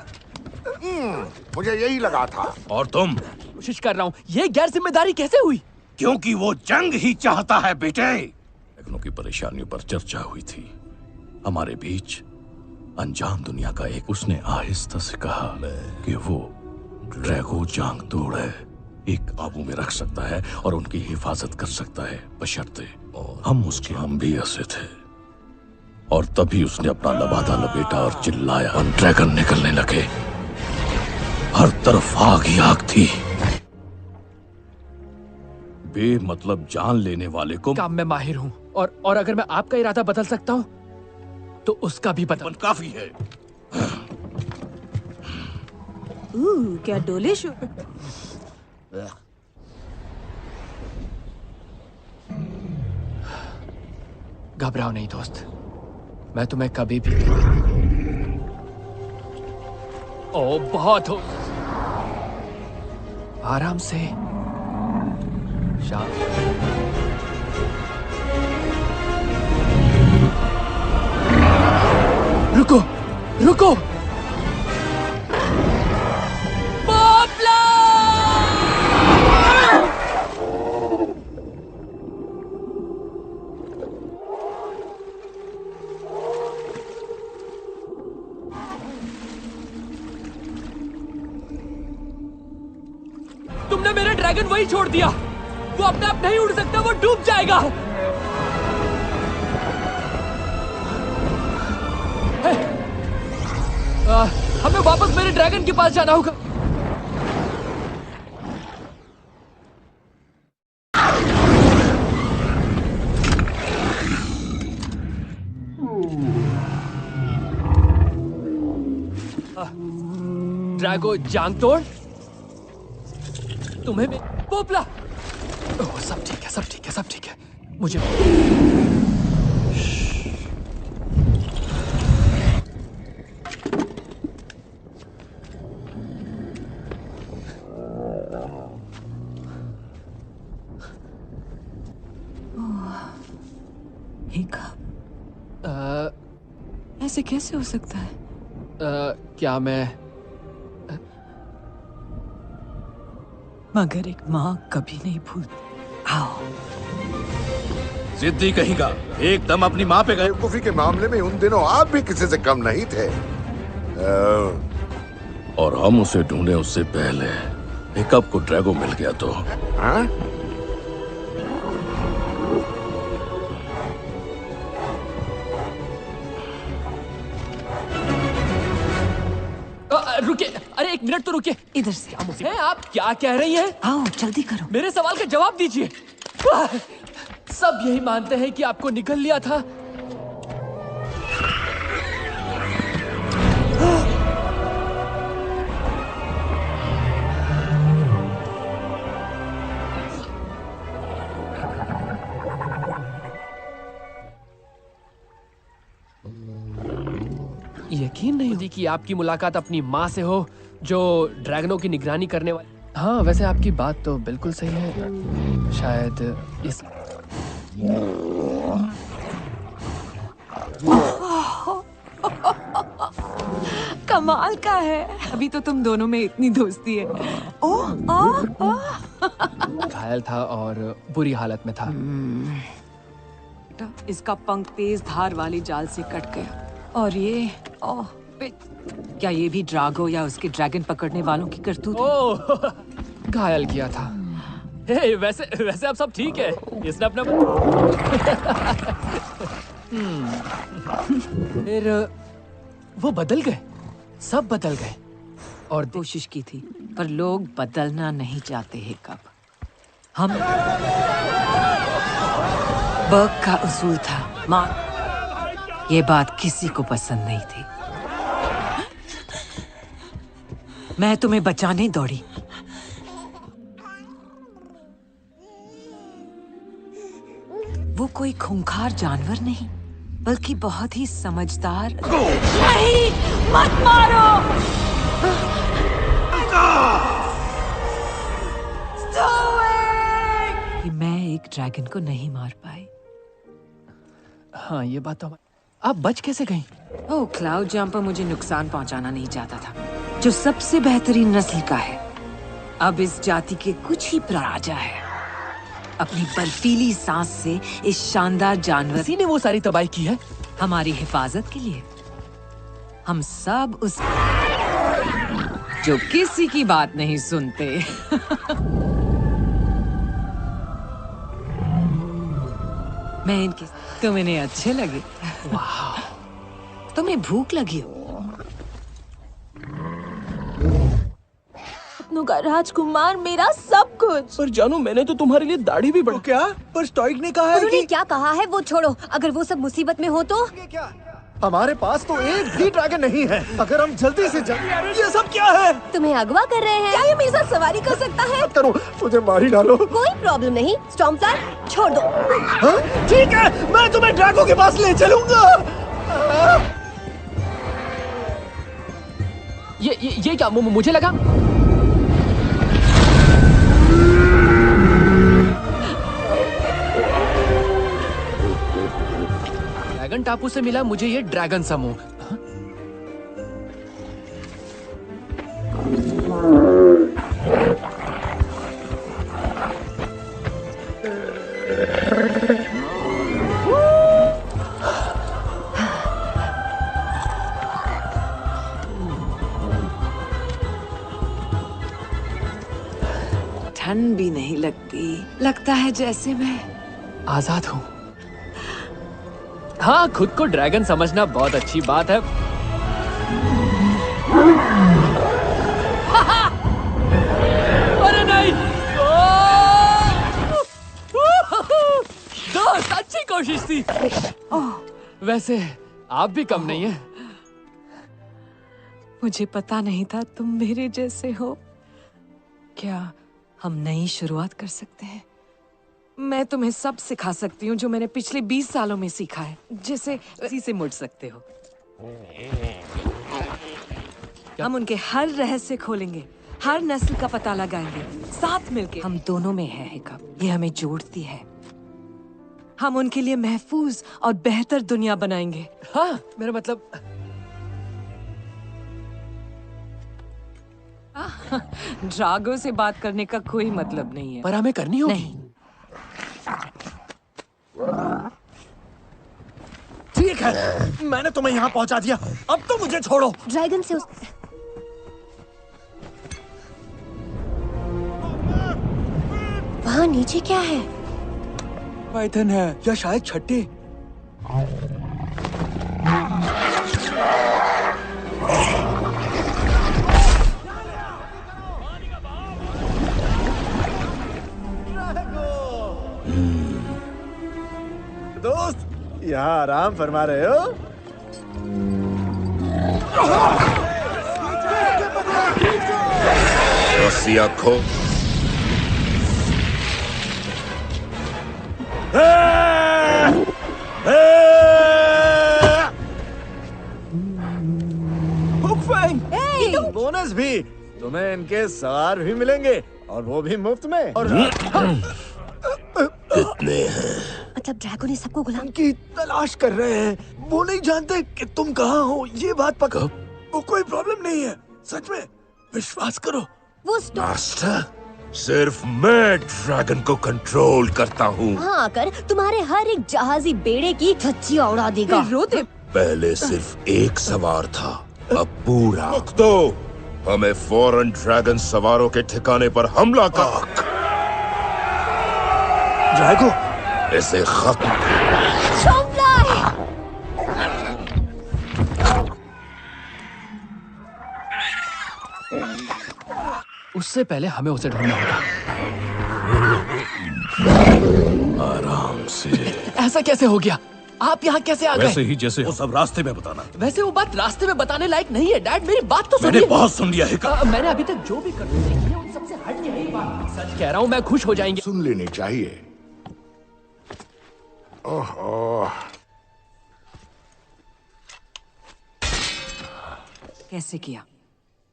मुझे यही लगा था। और तुम? कोशिश कर रहा हूँ। ये गैर जिम्मेदारी कैसे हुई? क्योंकि वो जंग ही चाहता है बेटे। ड्रैगनों की परेशानियों पर चर्चा हुई थी हमारे बीच। अनजान दुनिया का एक, उसने आहिस्ता से कहा कि वो ड्रैगो जांग तोड़ है, एक काबू में रख सकता है और उनकी हिफाजत कर सकता है, बशर्ते हम उसके हम भी ऐसे थे। और तभी उसने अपना लबादा लपेटा और चिल्लाया और ड्रैगन निकलने लगे। हर तरफ आग ही आग थी। बेमतलब जान लेने वाले को काम में माहिर हूँ और अगर मैं आपका इरादा बदल सकता हूं तो उसका भी बदल। काफी है। क्या डोले शो। घबराओ नहीं दोस्त, मैं तुम्हें कभी भी। ओ बहुत हो, आराम से। शांत। रुको रुको। तुमने मेरा ड्रैगन वही छोड़ दिया। वो अपने आप नहीं उड़ सकता, वो डूब जाएगा। हमें वापस मेरे ड्रैगन के पास जाना होगा। ड्रैगो जांग तोड़, तुम्हें पोपला। ओह, सब ठीक है, सब ठीक है, सब ठीक है। मुझे ऐसे कैसे हो सकता है? क्या मैं मगर एक माँ कभी नहीं भूलती। आओ। जिद्दी कहेगा, एकदम अपनी माँ पे गए। बेवकूफी के मामले में उन दिनों आप भी किसी से कम नहीं थे। और हम उसे ढूंढे उससे पहले हिकअप को ड्रैगो मिल गया तो। हाँ? रुकिए, अरे एक मिनट तो रुकिए। इधर से। हैं आप क्या कह रही हैं? आओ जल्दी करो। मेरे सवाल का जवाब दीजिए। सब यही मानते हैं कि आपको निकल लिया था। यकीन नहीं होती कि आपकी मुलाकात अपनी माँ से हो जो ड्रैगनों की निगरानी करने वाली। हाँ, वैसे आपकी बात तो बिल्कुल सही है। शायद इस कमाल का है। अभी तो तुम दोनों में इतनी दोस्ती है। ओह, घायल था और बुरी हालत में था। इसका पंख तेज धार वाली जाल से कट गया। और ये क्या ये भी ड्रैगो या उसके ड्रैगन पकड़ने वालों की करतूत? ओह, घायल किया था। हे, वैसे अब सब ठीक है। इसने अपना फिर वो बदल गए, सब बदल गए। और कोशिश की थी, पर लोग बदलना नहीं चाहते हैं। कब हम बर्ग का उसूल था, माँ ये बात किसी को पसंद नहीं थी। मैं तुम्हें बचाने दौड़ी। वो कोई खूंखार जानवर नहीं, बल्कि बहुत ही समझदार। नहीं, मत मारो। कि मैं एक ड्रैगन को नहीं मार पाई। हाँ, ये बात तो। आप बच कैसे गईं? ओह, क्लाउड जंपर मुझे नुकसान पहुंचाना नहीं चाहता था, जो सबसे बेहतरीन नस्ल का है। अब इस जाति के कुछ ही राजा है। अपनी बर्फीली सांस से इस शानदार जानवर किसी ने वो सारी तबाही की है हमारी हिफाजत के लिए। हम सब उस जो किसी की बात नहीं सुनते। मैं इनके तुम इन्हें अच्छे लगे। वाह, तुम्हें भूख लगी हो? सपनों का राजकुमार, मेरा सब कुछ। पर जानू, मैंने तो तुम्हारे लिए दाढ़ी भी बढ़ा। क्या? पर स्टोइक ने कहा है उन्होंने कि क्या कहा है वो छोड़ो, अगर वो सब मुसीबत में हो तो? क्या? हमारे पास तो एक भी ड्रैगन नहीं है। अगर हम जल्दी से जल्दी, ये सब क्या है? तुम्हें अगवा कर रहे हैं? क्या ये मेरे साथ सवारी कर सकता है? करो, मुझे मार ही डालो। कोई प्रॉब्लम नहीं, स्टॉर्मफ्लाई छोड़ दो। ठीक है, मैं तुम्हें ड्रैगो के पास ले चलूंगा। ये क्या? मुझे लगा ड्रैगन टापू से मिला मुझे ये ड्रैगन समूह। ठंड भी नहीं लगती, लगता है जैसे मैं आजाद हूँ। हाँ, खुद को ड्रैगन समझना बहुत अच्छी बात है। अरे नहीं! दोस्त, अच्छी कोशिश थी। वैसे आप भी कम नहीं है। मुझे पता नहीं था तुम मेरे जैसे हो। क्या हम नई शुरुआत कर सकते हैं? मैं तुम्हें सब सिखा सकती हूँ जो मैंने पिछले 20 सालों में सीखा है। जैसे इसी से मुड़ सकते हो। हम उनके हर रहस्य खोलेंगे, हर नस्ल का पता लगाएंगे, साथ मिलके। हम दोनों में है हिकअप, ये हमें जोड़ती है। हम उनके लिए महफूज और बेहतर दुनिया बनाएंगे। हाँ, मेरा मतलब ड्रैगो से बात करने का कोई मतलब नहीं है। पर हमें करनी होगी। नहीं। ठीक है, मैंने तुम्हें यहाँ पहुँचा दिया, अब तो मुझे छोड़ो। ड्रैगन से वहाँ नीचे क्या है? पाइथन है या शायद छट्टे। दोस्त, यहाँ आराम फरमा रहे हो? रस्सियाँ खो। बोनस भी, तुम्हें इनके सवार भी मिलेंगे और वो भी मुफ्त में। और कितने हैं? मतलब ड्रैगन ने सबको गुलाम की तलाश कर रहे हैं। वो नहीं जानते कि तुम कहाँ हो, ये बात पक्का। वो कोई प्रॉब्लम नहीं है, सच में विश्वास करो। वो मास्टर, सिर्फ मैं ड्रैगन को कंट्रोल करता हूँ। हाँ, आकर तुम्हारे हर एक जहाजी बेड़े की धज्जियां उड़ा देगा। रोते। पहले सिर्फ एक सवार था, अब पूरा। तो हमें फौरन ड्रैगन सवारों के ठिकाने पर हमला कर ड्रैगो, इसे खत्म। उससे पहले हमें उसे ढूंढना होगा। आराम से। ऐसा कैसे हो गया? आप यहाँ कैसे आ गए? वैसे ही जैसे वो सब रास्ते में बताना। वैसे वो बात रास्ते में बताने लायक नहीं है डैड, मेरी बात तो सुनिए। मैंने बहुत सुन लिया है। मैंने अभी तक जो भी करने देखी है उन सबसे हट के यही बात। सच कह रहा हूँ, मैं खुश हो जाएंगे। सुन लेनी चाहिए। ओह, कैसे किया?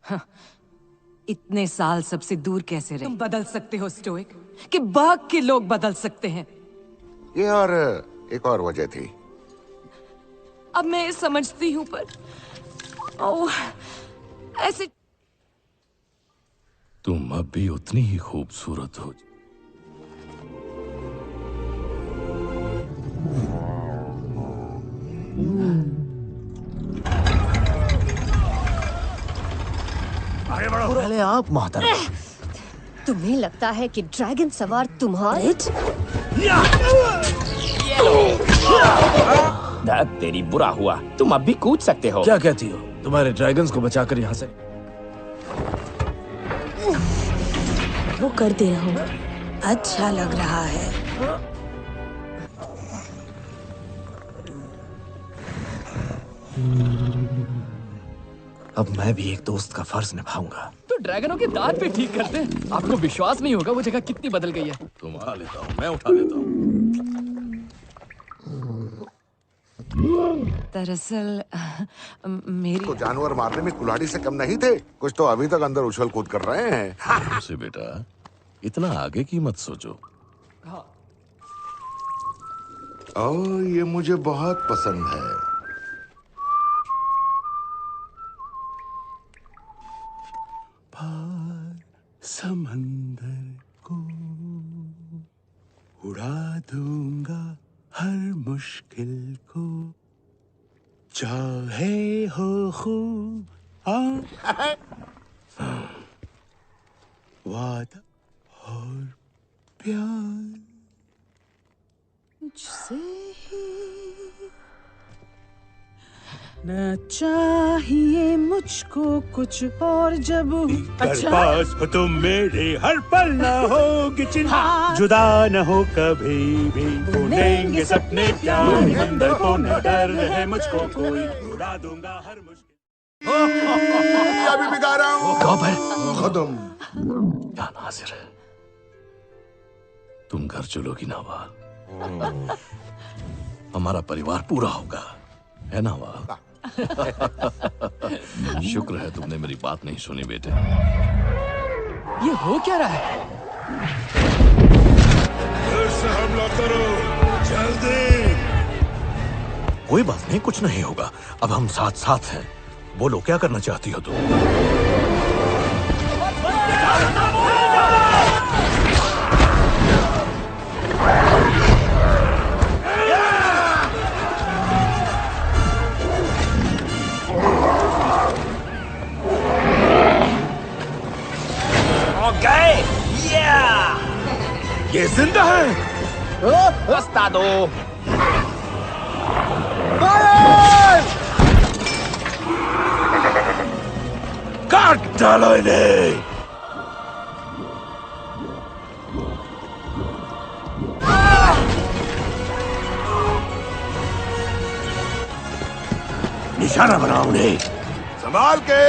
हाँ, इतने साल सबसे दूर कैसे रहे? तुम बदल सकते हो स्टोइक, कि बाग के लोग बदल सकते हैं? ये और एक और वजह थी। अब मैं समझती हूँ, पर ओह, ऐसे तुम अब भी उतनी ही खूबसूरत हो। पहले आप मोहतरमा। तुम्हें लगता है कि ड्रैगन सवार तुम्हारे? तेरी बुरा हुआ, तुम अब भी कूद सकते हो। क्या कहती हो? तुम्हारे ड्रैगन्स को बचाकर यहाँ से वो करते रहो, अच्छा लग रहा है। अब मैं भी एक दोस्त का फर्ज निभाऊंगा। तो ड्रैगनों के दांत भी ठीक करते हैं। आपको विश्वास नहीं होगा वो जगह कितनी बदल गई है। तुम आ लेता हूँ, मैं उठा लेता हूँ। दरअसल मेरी तो जानवर मारने में कुल्हाड़ी से कम नहीं थे। कुछ तो अभी तक अंदर उछल कूद कर रहे हैं। तुमसे बेटा इतना आगे की मत सोचो। ओ, ये मुझे बहुत पसंद है। पार समंदर को उड़ा दूंगा हर मुश्किल को, चाहे हो खूब वादा और प्यार मुझसे ही न चाहिए मुझको कुछ और जब अच्छा पास हो तुम मेरे हर पल ना होगी चिंता, जुदा न हो कभी भी, बुनेंगे सपने प्यार अंदर को, न डर है मुझको कोई, उड़ा दूंगा हर मुश्किल। अभी भी गा रहा हूँ। खत्म। क्या नाज़िर है, तुम घर चलोगी ना वाल? हमारा परिवार पूरा होगा, है ना वाल? शुक्र है तुमने मेरी बात नहीं सुनी बेटे। ये हो क्या रहा है? फिर से हमला करो जल्दी। कोई बात नहीं, कुछ नहीं होगा। अब हम साथ साथ हैं। बोलो क्या करना चाहती हो तुम? ये जिंदा है। रास्ता दो। काट डालो इन्हें। निशाना बनाओ उन्हें। संभाल के।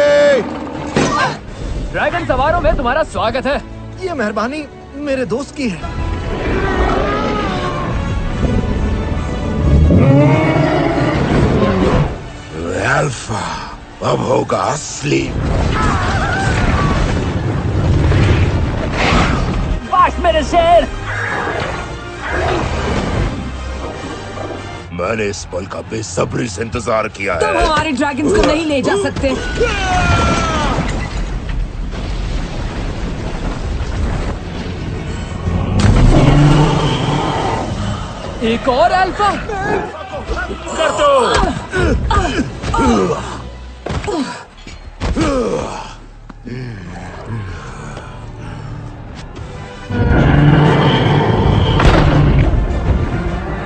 ड्रैगन सवारों में तुम्हारा स्वागत है। ये मेहरबानी मेरे दोस्त की है। अल्फा अब होगा असली। बाश मेरे शेर। मैंने इस पल का बेसब्री से इंतजार किया है। तुम हमारे ड्रैगन्स को नहीं ले जा सकते। एक और अल्फा कर दो।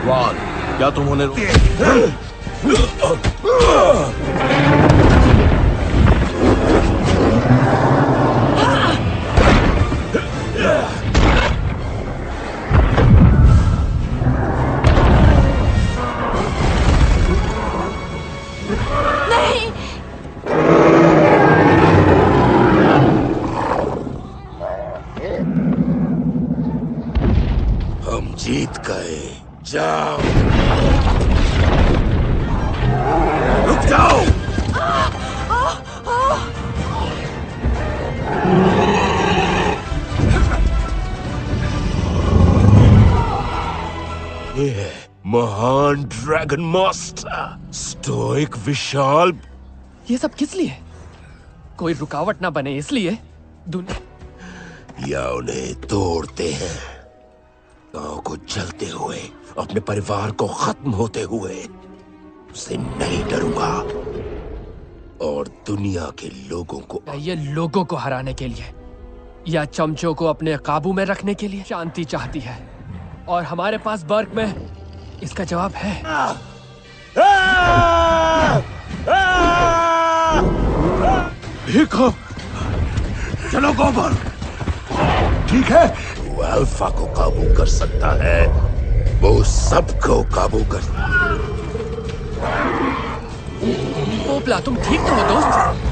वाल, क्या तुम उन्हें हम जीत गए। जाओ, रुक जाओ। ये है महान ड्रैगन मास्टर, स्टोइक, विशाल। ये सब किस लिए? कोई रुकावट ना बने इसलिए या उन्हें तोड़ते हैं, गांव को जलते हुए, अपने परिवार को खत्म होते हुए। उससे नहीं डरूंगा। और दुनिया के लोगों को, ये लोगों को हराने के लिए या चमचों को अपने काबू में रखने के लिए शांति चाहती है, और हमारे पास बर्क में इसका जवाब है। देखो, चलो गोबर। ठीक है? वो अल्फा को काबू कर सकता है, वो सबको काबू कर। पोपला, तुम ठीक तो हो दोस्त?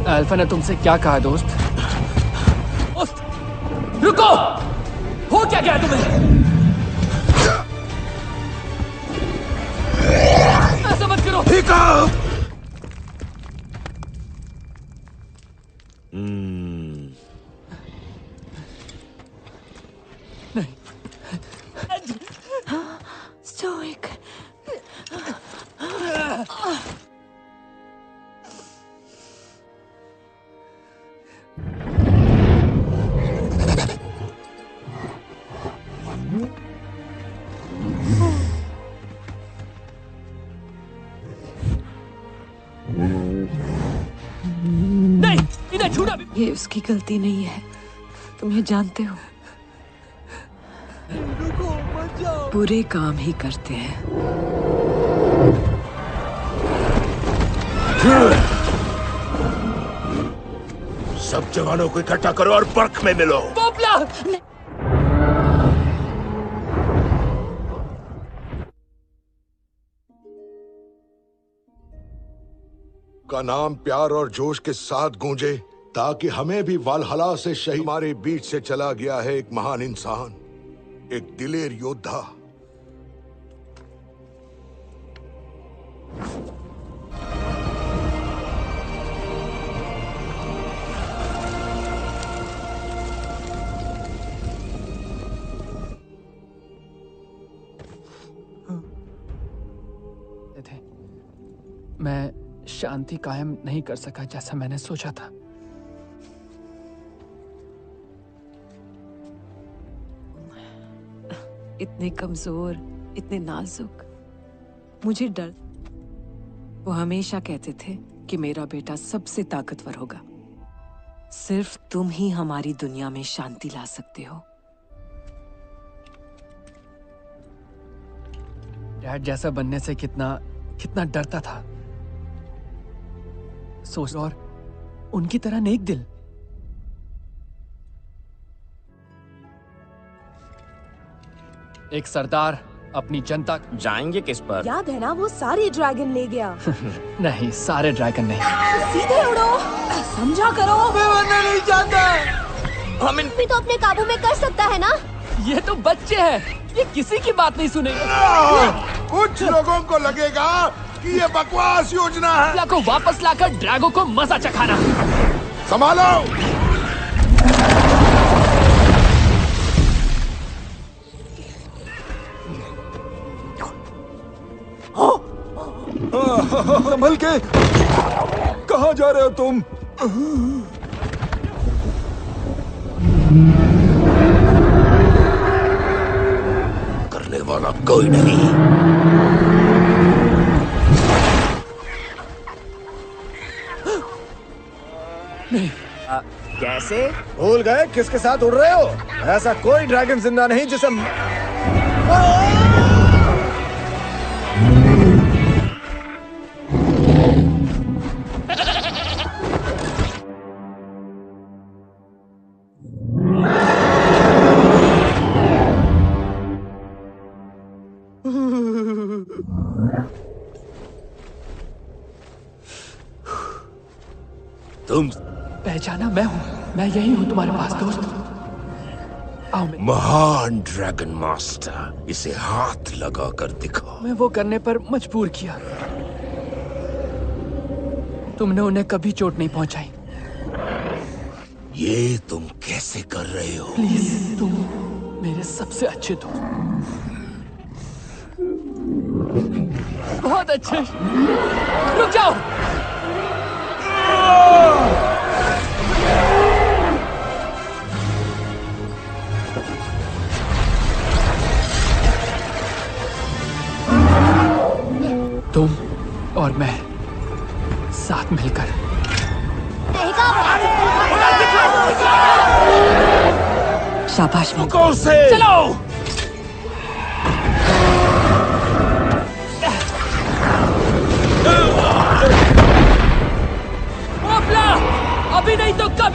अल्फा ने तुमसे क्या कहा दोस्त? दोस्त, रुको! हो क्या गया तुम्हें? ऐसा मत करो। ठीक है। स्टोइक। नहीं, इन्हें छूना भी। ये उसकी गलती नहीं है, तुम ये जानते हो। बुरे काम ही करते हैं। सब जवानों को इकट्ठा करो और बर्फ में मिलो। पोपला! का नाम प्यार और जोश के साथ गूंजे, ताकि हमें भी वालहला से शहीद। हमारे बीच से चला गया है एक महान इंसान, एक दिलेर योद्धा। मैं शांति कायम नहीं कर सका जैसा मैंने सोचा था। इतने कमजोर, इतने नाजुक। मुझे डर। वो हमेशा कहते थे कि मेरा बेटा सबसे ताकतवर होगा। सिर्फ तुम ही हमारी दुनिया में शांति ला सकते हो। डैड जैसा बनने से कितना डरता था। सोच, और उनकी तरह नेक दिल। एक सरदार अपनी जनता। जाएंगे किस पर? याद है ना, वो सारे ड्रैगन ले गया। नहीं, सारे ड्रैगन नहीं। सीधे उड़ो, समझा करो। मैं बनना नहीं चाहता। हम भी तो अपने काबू में कर सकता है ना? ये तो बच्चे हैं, ये किसी की बात नहीं सुनेंगे। कुछ लोगों को लगेगा कि ये बकवास योजना है। को वापस लाकर ड्रैगो को मजा चखाना। संभालो। संभल के। कहाँ जा रहे हो तुम? करने वाला कोई नहीं। कैसे? भूल गए किसके साथ उड़ रहे हो? ऐसा कोई ड्रैगन जिंदा नहीं जिसे तुम पहचाना? मैं हूँ, मैं यही हूँ तुम्हारे पास दोस्त। आओ। महान ड्रैगन मास्टर, इसे हाथ लगा कर दिखाओ। मैं वो करने पर मजबूर किया। तुमने उन्हें कभी चोट नहीं पहुंचाई। ये तुम कैसे कर रहे हो? प्लीज, तुम मेरे सबसे अच्छे दोस्त। बहुत अच्छे। रुक जाओ। तुम और मैं साथ मिलकर। शाबाश। चलो।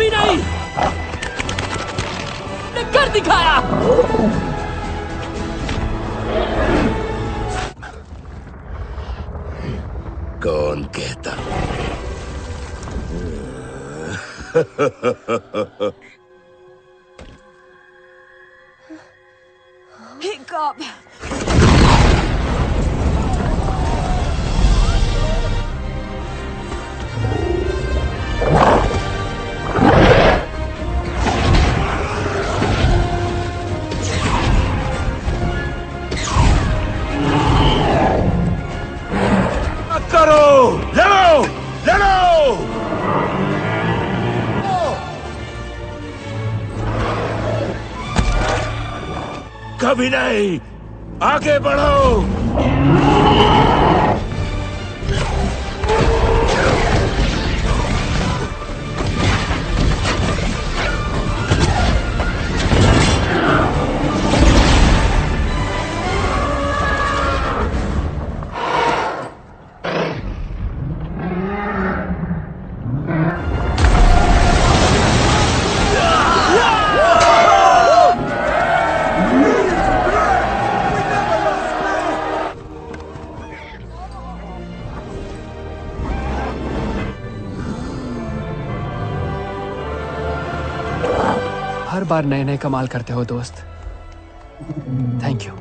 कभी नहीं। ने कर दिखाया। कौन कहता हे गॉड। करो, लड़ो, लड़ो। कभी नहीं, आगे बढ़ो। हर बार नए नए कमाल करते हो दोस्त। Thank you.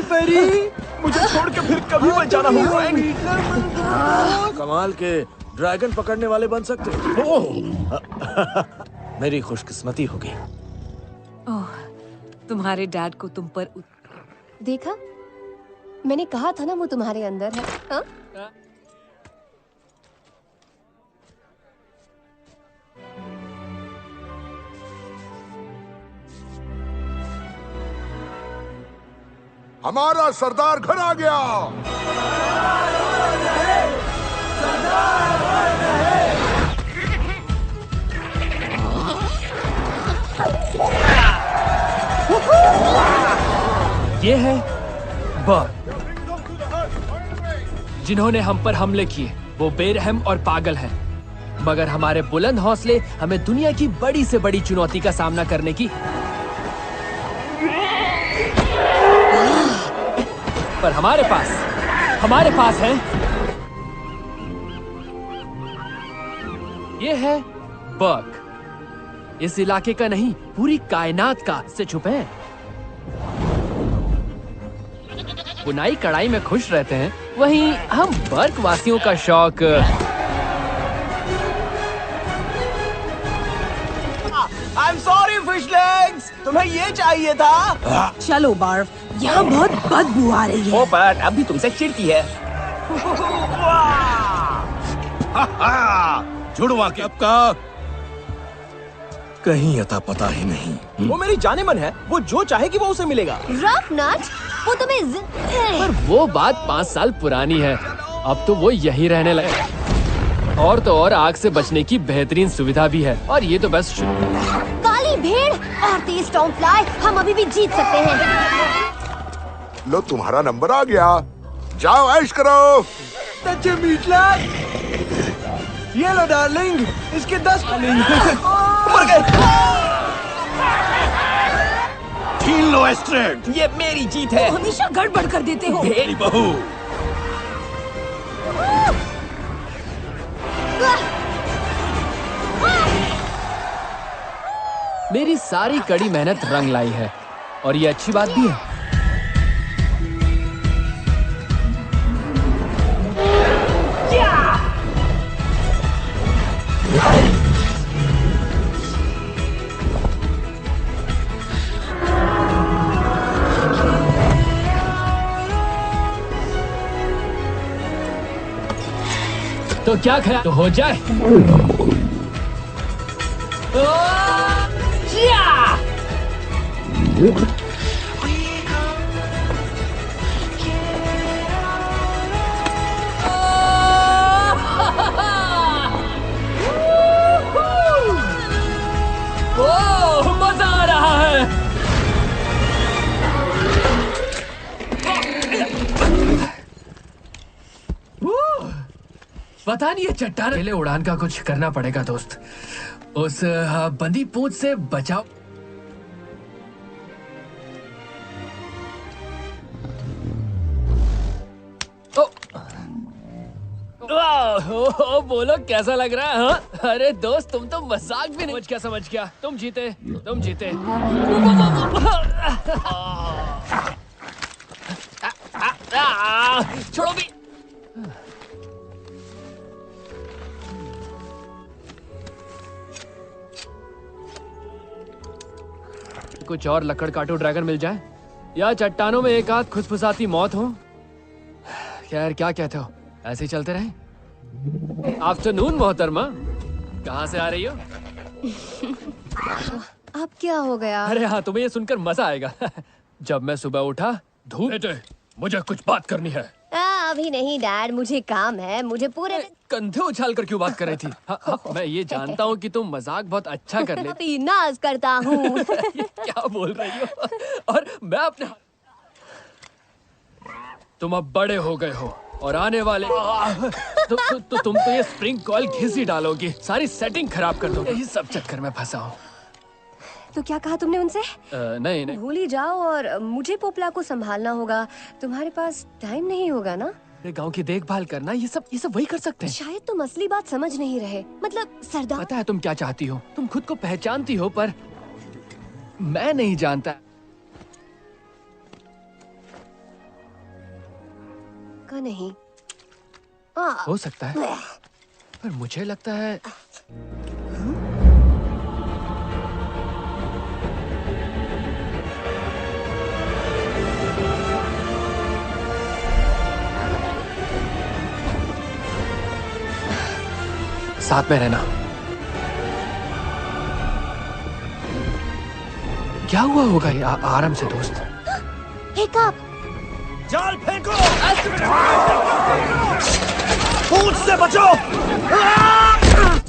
परी, मुझे छोड़ के फिर कभी मत जाना होगा। कमाल के ड्रैगन पकड़ने वाले बन सकते हो। मेरी खुशकिस्मती होगी। ओह, तुम्हारे डैड को तुम पर देखा, मैंने कहा था ना वो तुम्हारे अंदर है। हाँ? हमारा सरदार घर आ गया। ये है बर्ग, जिन्होंने हम पर हमले किए। वो बेरहम और पागल हैं, मगर हमारे बुलंद हौसले हमें दुनिया की बड़ी से बड़ी चुनौती का सामना करने की। पर हमारे पास है ये है बर्ग। इस इलाके का नहीं, पूरी कायनात का से छुपे हैं। बुनाई कढ़ाई में खुश रहते हैं, वहीं हम बर्ग वासियों का शौक। I'm sorry, fish legs. तुम्हें ये चाहिए था। चलो बार्फ, यहाँ बहुत बदबू आ रही है। ओ बट अभी तुमसे चिढ़ती है। जुड़वा के अब का कहीं अता पता ही नहीं। वो मेरी जानेमन है, वो जो चाहेगी वो उसे मिलेगा। रफ नट, वो तुम्हें पर वो बात 5 साल पुरानी है। अब तो वो यहीं रहने लगे। और तो और आग से बचने की बेहतरीन सुविधा भी है। और ये तो बस काली भेड़ और तेज स्टॉर्मफ्लाई, हम अभी भी जीत सकते हैं। लो, तुम्हारा नंबर आ गया। जाओ ऐश करो। सच्चे मीटला। ये लो डार्लिंग, इसके 10 मर गए। छीन लो एस्ट्रेड। ये मेरी जीत है। हमेशा गड़बड़ कर देते हो। मेरी बहू। मेरी सारी कड़ी मेहनत रंग लाई है, और ये अच्छी बात भी है। तो क्या ख्याल तो हो जाए। मजा आ रहा है। पता नहीं है चट्टान पहले उड़ान का कुछ करना पड़ेगा दोस्त। उस बंदी पूंछ से बचाओ। बोलो कैसा लग रहा है? हाँ? अरे दोस्त तुम तो मजाक भी नहीं समझ गया। तुम जीते, तुम जीते। छोड़ो भी। कुछ और लकड़ काटू ड्रैगन मिल जाए या चट्टानों में एक आध खुसफुसाती मौत हो। खैर क्या कहते हो, ऐसे ही चलते रहें? आफ्टरनून मोहतरमा, कहाँ से आ रही हो? अब क्या हो गया? अरे हाँ, तुम्हें ये सुनकर मजा आएगा। जब मैं सुबह उठा धूप। बेटे, मुझे कुछ बात करनी है। अभी नहीं डैड, मुझे काम है। मुझे पूरे कंधे उछाल कर क्यों बात कर रही थी? हाँ, मैं ये जानता हूँ कि तुम मजाक बहुत अच्छा कर लेती। नाज करता हूँ। क्या बोल रही हो? और मैं अपने तुम अब बड़े हो गए हो और आने वाले तुम तो ये स्प्रिंग कॉइल घिस ही डालोगी, सारी सेटिंग खराब कर दोगे। यही सब चक्कर में फंसा हूँ। तो क्या कहा तुमने उनसे? नहीं। भूल ही जाओ और मुझे पोपला को संभालना होगा। तुम्हारे पास टाइम नहीं होगा ना? गांव की देखभाल करना, ये सब वही कर सकते हैं। शायद तुम असली बात समझ नहीं रहे। मतलब सरदार। पता है तुम क्या चाहती हो? तुम खुद को पहचानती हो, पर मैं नहीं जानता। का नहीं हो सकता है, पर मुझे लगता है साथ में रहना। क्या हुआ होगा? ये आराम से दोस्त। एक आप जाल फेंको। पूंछ से बचो।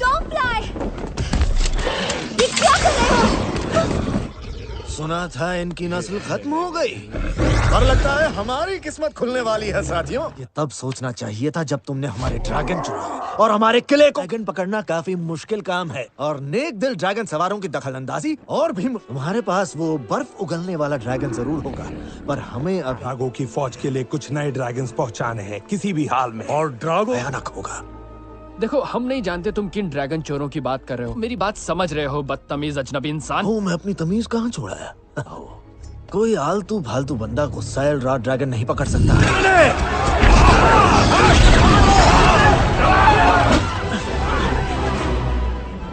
Don't fly! ये क्या कर रहे हो? सुना था इनकी नस्ल खत्म हो गई, पर लगता है हमारी किस्मत खुलने वाली है साथियों। ये तब सोचना चाहिए था जब तुमने हमारे ड्रैगन चुराए और हमारे किले को। ड्रैगन पकड़ना काफी मुश्किल काम है और नेक दिल ड्रैगन सवारों की दखलंदाजी और भी। तुम्हारे पास वो बर्फ उगलने वाला ड्रैगन जरूर होगा, पर हमें अब ड्रागो की फौज के लिए कुछ नए ड्रैगन्स पहुंचाने हैं किसी भी हाल में, और ड्रागो भयानक होगा। देखो, हम नहीं जानते तुम किन ड्रैगन चोरों की बात कर रहे हो। मेरी बात समझ रहे हो, बदतमीज अजनबी इंसान। मैं अपनी तमीज कहाँ छोड़ा है? कोई आलतू फालतू बंदा गुस्साइल रात ड्रैगन नहीं पकड़ सकता।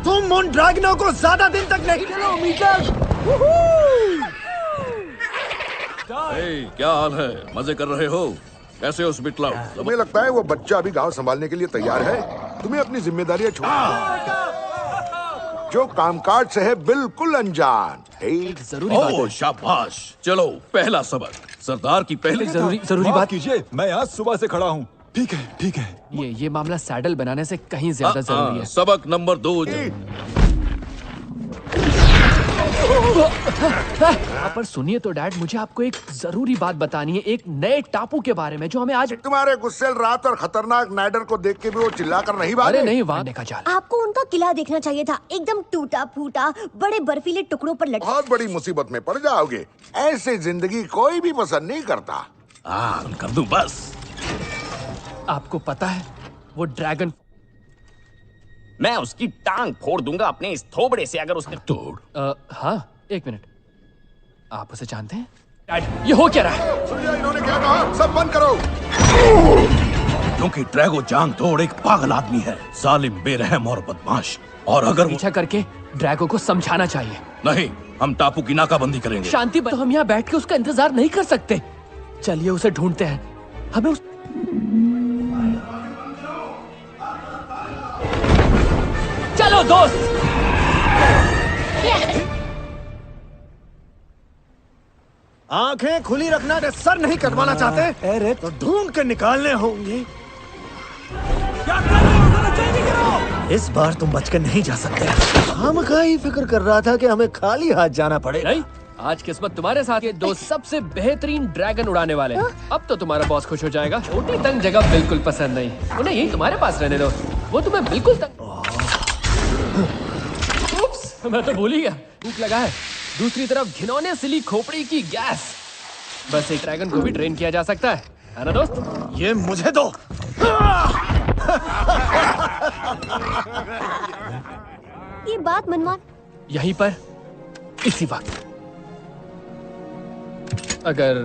तुम उन ड्रैगनों को ज्यादा दिन तक नहीं खेलो मीटर। क्या हाल है? मजे कर रहे हो? कैसे हो स्पिटलाउ? तुम्हें लगता है वो बच्चा अभी गांव संभालने के लिए तैयार है? तुम्हें अपनी जिम्मेदारियां छोड़ जो कामकाज से है बिल्कुल अनजान। जरूरी बात है। शाबाश। चलो पहला सबक, सरदार की पहली जरूरी बात कीजिए। मैं आज सुबह से खड़ा हूँ। ठीक है, ठीक है। ये मामला सैडल बनाने से कहीं ज्यादा जरूरी है। सबक नंबर 2। पर सुनिए तो डैड, मुझे आपको एक जरूरी बात बतानी है, एक नए टापू के बारे में जो हमें आज। तुम्हारे गुस्सेल रात और खतरनाक नाइडर को देख के भी वो चिल्लाकर नहीं भागे। अरे नहीं, वहाँ देखा जाए। आपको उनका किला देखना चाहिए था, एकदम टूटा फूटा, बड़े बर्फीले टुकड़ों पर लटका। बहुत बड़ी मुसीबत में पड़ जाओगे। ऐसी जिंदगी कोई भी पसंद नहीं करता। कर दूं बस। आपको पता है वो ड्रैगन, मैं उसकी टांग फोड़ दूंगा अपने इस थोबड़े से अगर उसने तोड़। हाँ, एक मिनट। आप उसे जानते हैं? डैड, ये हो क्या रहा है? सुनिए, इन्होंने क्या कहा? सब बंद करो। क्योंकि ड्रैगो जांग तोड़ एक पागल आदमी है, जालिम, बेरहम और बदमाश। और अगर पीछा करके ड्रैगो को समझाना चाहिए। नहीं, हम टापू की नाकाबंदी करेंगे। शांति, तो हम यहाँ बैठ के उसका इंतजार नहीं कर सकते। चलिए उसे ढूंढते हैं। हमें उस चलो दोस्त। आंखें खुली रखना, सर नहीं कटवाना चाहते? अरे तो ढूंढ के निकालने होंगे। इस बार तुम बच के नहीं जा सकते। हम का ही फिक्र कर रहा था कि हमें खाली हाथ जाना पड़ेगा। नहीं, आज किस्मत तुम्हारे साथ, ये दो सबसे बेहतरीन ड्रैगन उड़ाने वाले हैं। अब तो तुम्हारा बॉस खुश हो जाएगा। छोटी तंग जगह बिल्कुल पसंद नहीं, उन्हें यही तुम्हारे पास रहने दो, वो तुम्हें बिल्कुल तंग। उप्स, मैं तो भूल ही गया, भूख लगा है। दूसरी तरफ घिनौने सिली खोपड़ी की गैस। बस एक ड्रैगन को भी ट्रेन किया जा सकता है ना दोस्त? ये मुझे दो। ये बात मनवा यहीं पर इसी वक्त अगर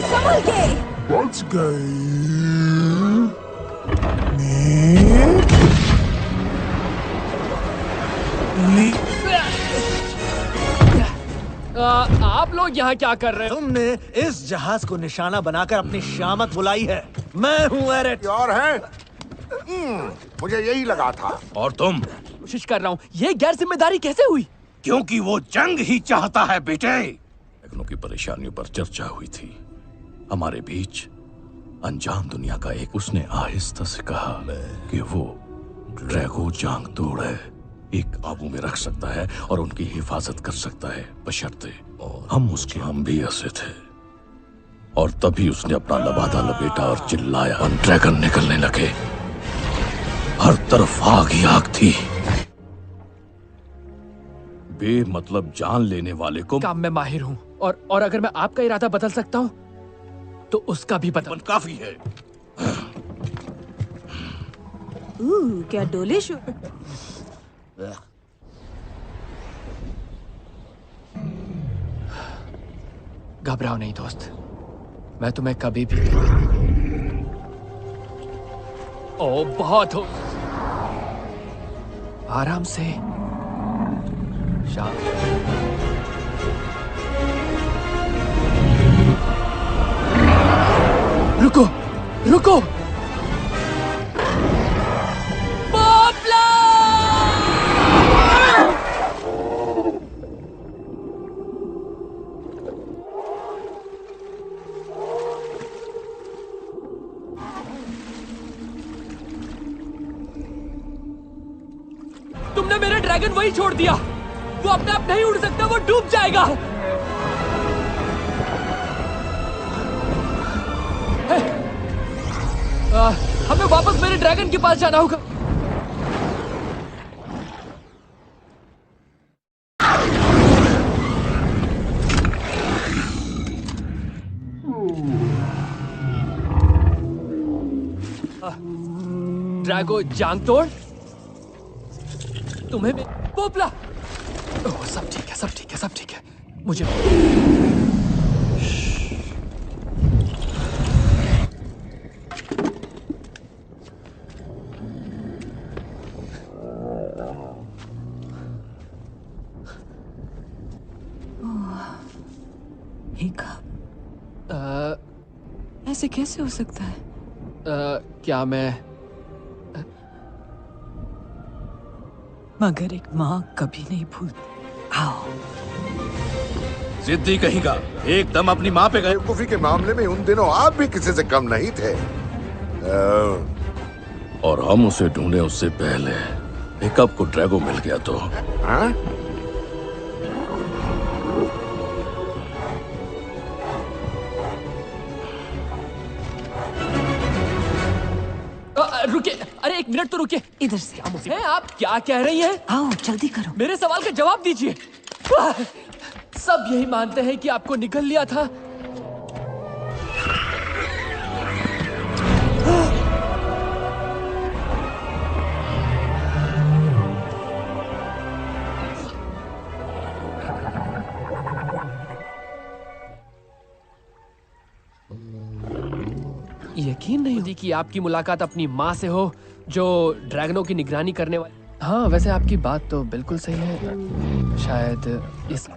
संभल के। बच गई। आप लोग यहाँ क्या कर रहे हो? तुमने इस जहाज को निशाना बनाकर अपनी शामत बुलाई है। मैं हूँ एरेट। और है? मुझे यही लगा था। और तुम? कोशिश कर रहा हूँ। ये गैर जिम्मेदारी कैसे हुई? क्योंकि वो जंग ही चाहता है बेटे। ड्रैगनों की परेशानियों पर चर्चा हुई थी हमारे बीच। अनजान दुनिया का एक, उसने आहिस्ता से कहा कि वो ड्रैगो जांग तोड़ है, एक काबू में रख सकता है और उनकी हिफाजत कर सकता है, बशर्ते हम भी ऐसे थे। और तभी उसने अपना लबादा लपेटा और चिल्लाया। ड्रैगन निकलने लगे, हर तरफ आग ही आग थी। बेमतलब जान लेने वाले को काम में माहिर हूँ, और अगर मैं आपका इरादा बदल सकता हूँ तो उसका भी बदल काफी है। क्या डोले शो। घबराओ नहीं दोस्त, मैं तुम्हें कभी भी। ओ बहुत हो, आराम से। शाम रुको रुको। तुमने मेरा ड्रैगन वही छोड़ दिया। वो अपने आप नहीं उड़ सकता, वो डूब जाएगा। हमें वापस मेरे ड्रैगन के पास जाना होगा। ड्रैगो जांग तोड़, तुम्हें पोपला। ओह, सब ठीक है, सब ठीक है, सब ठीक है। मुझे ऐसे कैसे हो सकता है? क्या मैं मगर एक माँ कभी नहीं भूलती। आओ। जिद्दी कहीं का, एकदम अपनी माँ पे गए। बेवकूफी के मामले में उन दिनों आप भी किसी से कम नहीं थे। और हम उसे ढूंढे उससे पहले पिकअप को ड्रैगो मिल गया तो। हाँ? रुकिए, अरे एक मिनट तो रुकिए। इधर से। है, आप क्या कह रही हैं? आओ जल्दी करो। मेरे सवाल का जवाब दीजिए। सब यही मानते हैं कि आपको निकल लिया था। यकीन नहीं होती कि आपकी मुलाकात अपनी माँ से हो जो ड्रैगनों की निगरानी करने वाली। हाँ, वैसे आपकी बात तो बिल्कुल सही है। शायद इस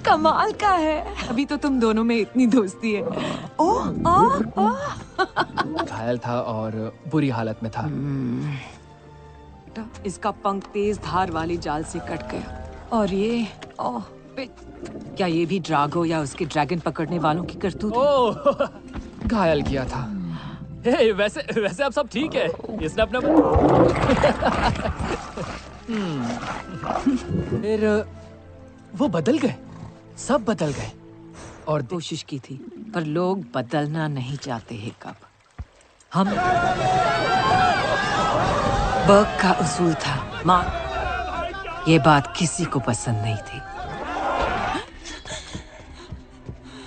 कमाल का है। अभी तो तुम दोनों में इतनी दोस्ती है। ओह, घायल था और बुरी हालत में था। इसका पंख तेज धार वाली जाल से कट गया। और ये क्या ये भी ड्रैगो या उसके ड्रैगन पकड़ने वालों की करतूत? ओह, घायल किया था। हे, वैसे अब सब ठीक है। इसने अपना फिर वो बदल गए, सब बदल गए। और कोशिश की थी, पर लोग बदलना नहीं चाहते हैं। कब हम बर्ग का उसूल था, माँ, ये बात किसी को पसंद नहीं थी।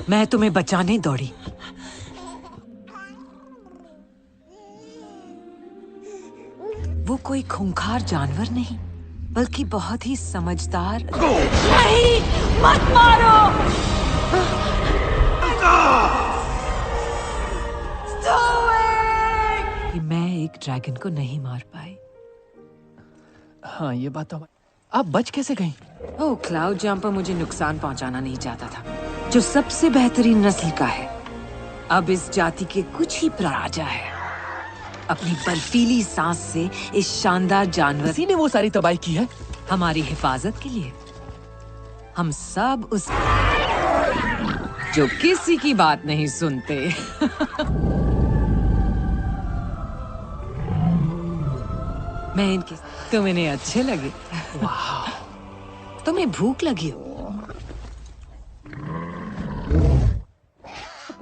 मैं तुम्हें बचाने दौड़ी। वो कोई खूंखार जानवर नहीं, बल्कि बहुत ही समझदार। नहीं, मत मारो। कि मैं एक ड्रैगन को नहीं मार पाई। हाँ, ये बात तो। आप बच कैसे गई? ओह, क्लाउड जंपर मुझे नुकसान पहुंचाना नहीं चाहता था, जो सबसे बेहतरीन नस्ल का है। अब इस जाति के कुछ ही प्रराजा है। अपनी बर्फीली सांस से इस शानदार जानवर किसी ने वो सारी तबाही की है हमारी हिफाजत के लिए। हम सब उस जो किसी की बात नहीं सुनते। मैं इनके तुम इन्हें अच्छे लगे। तुम्हें भूख लगी हो?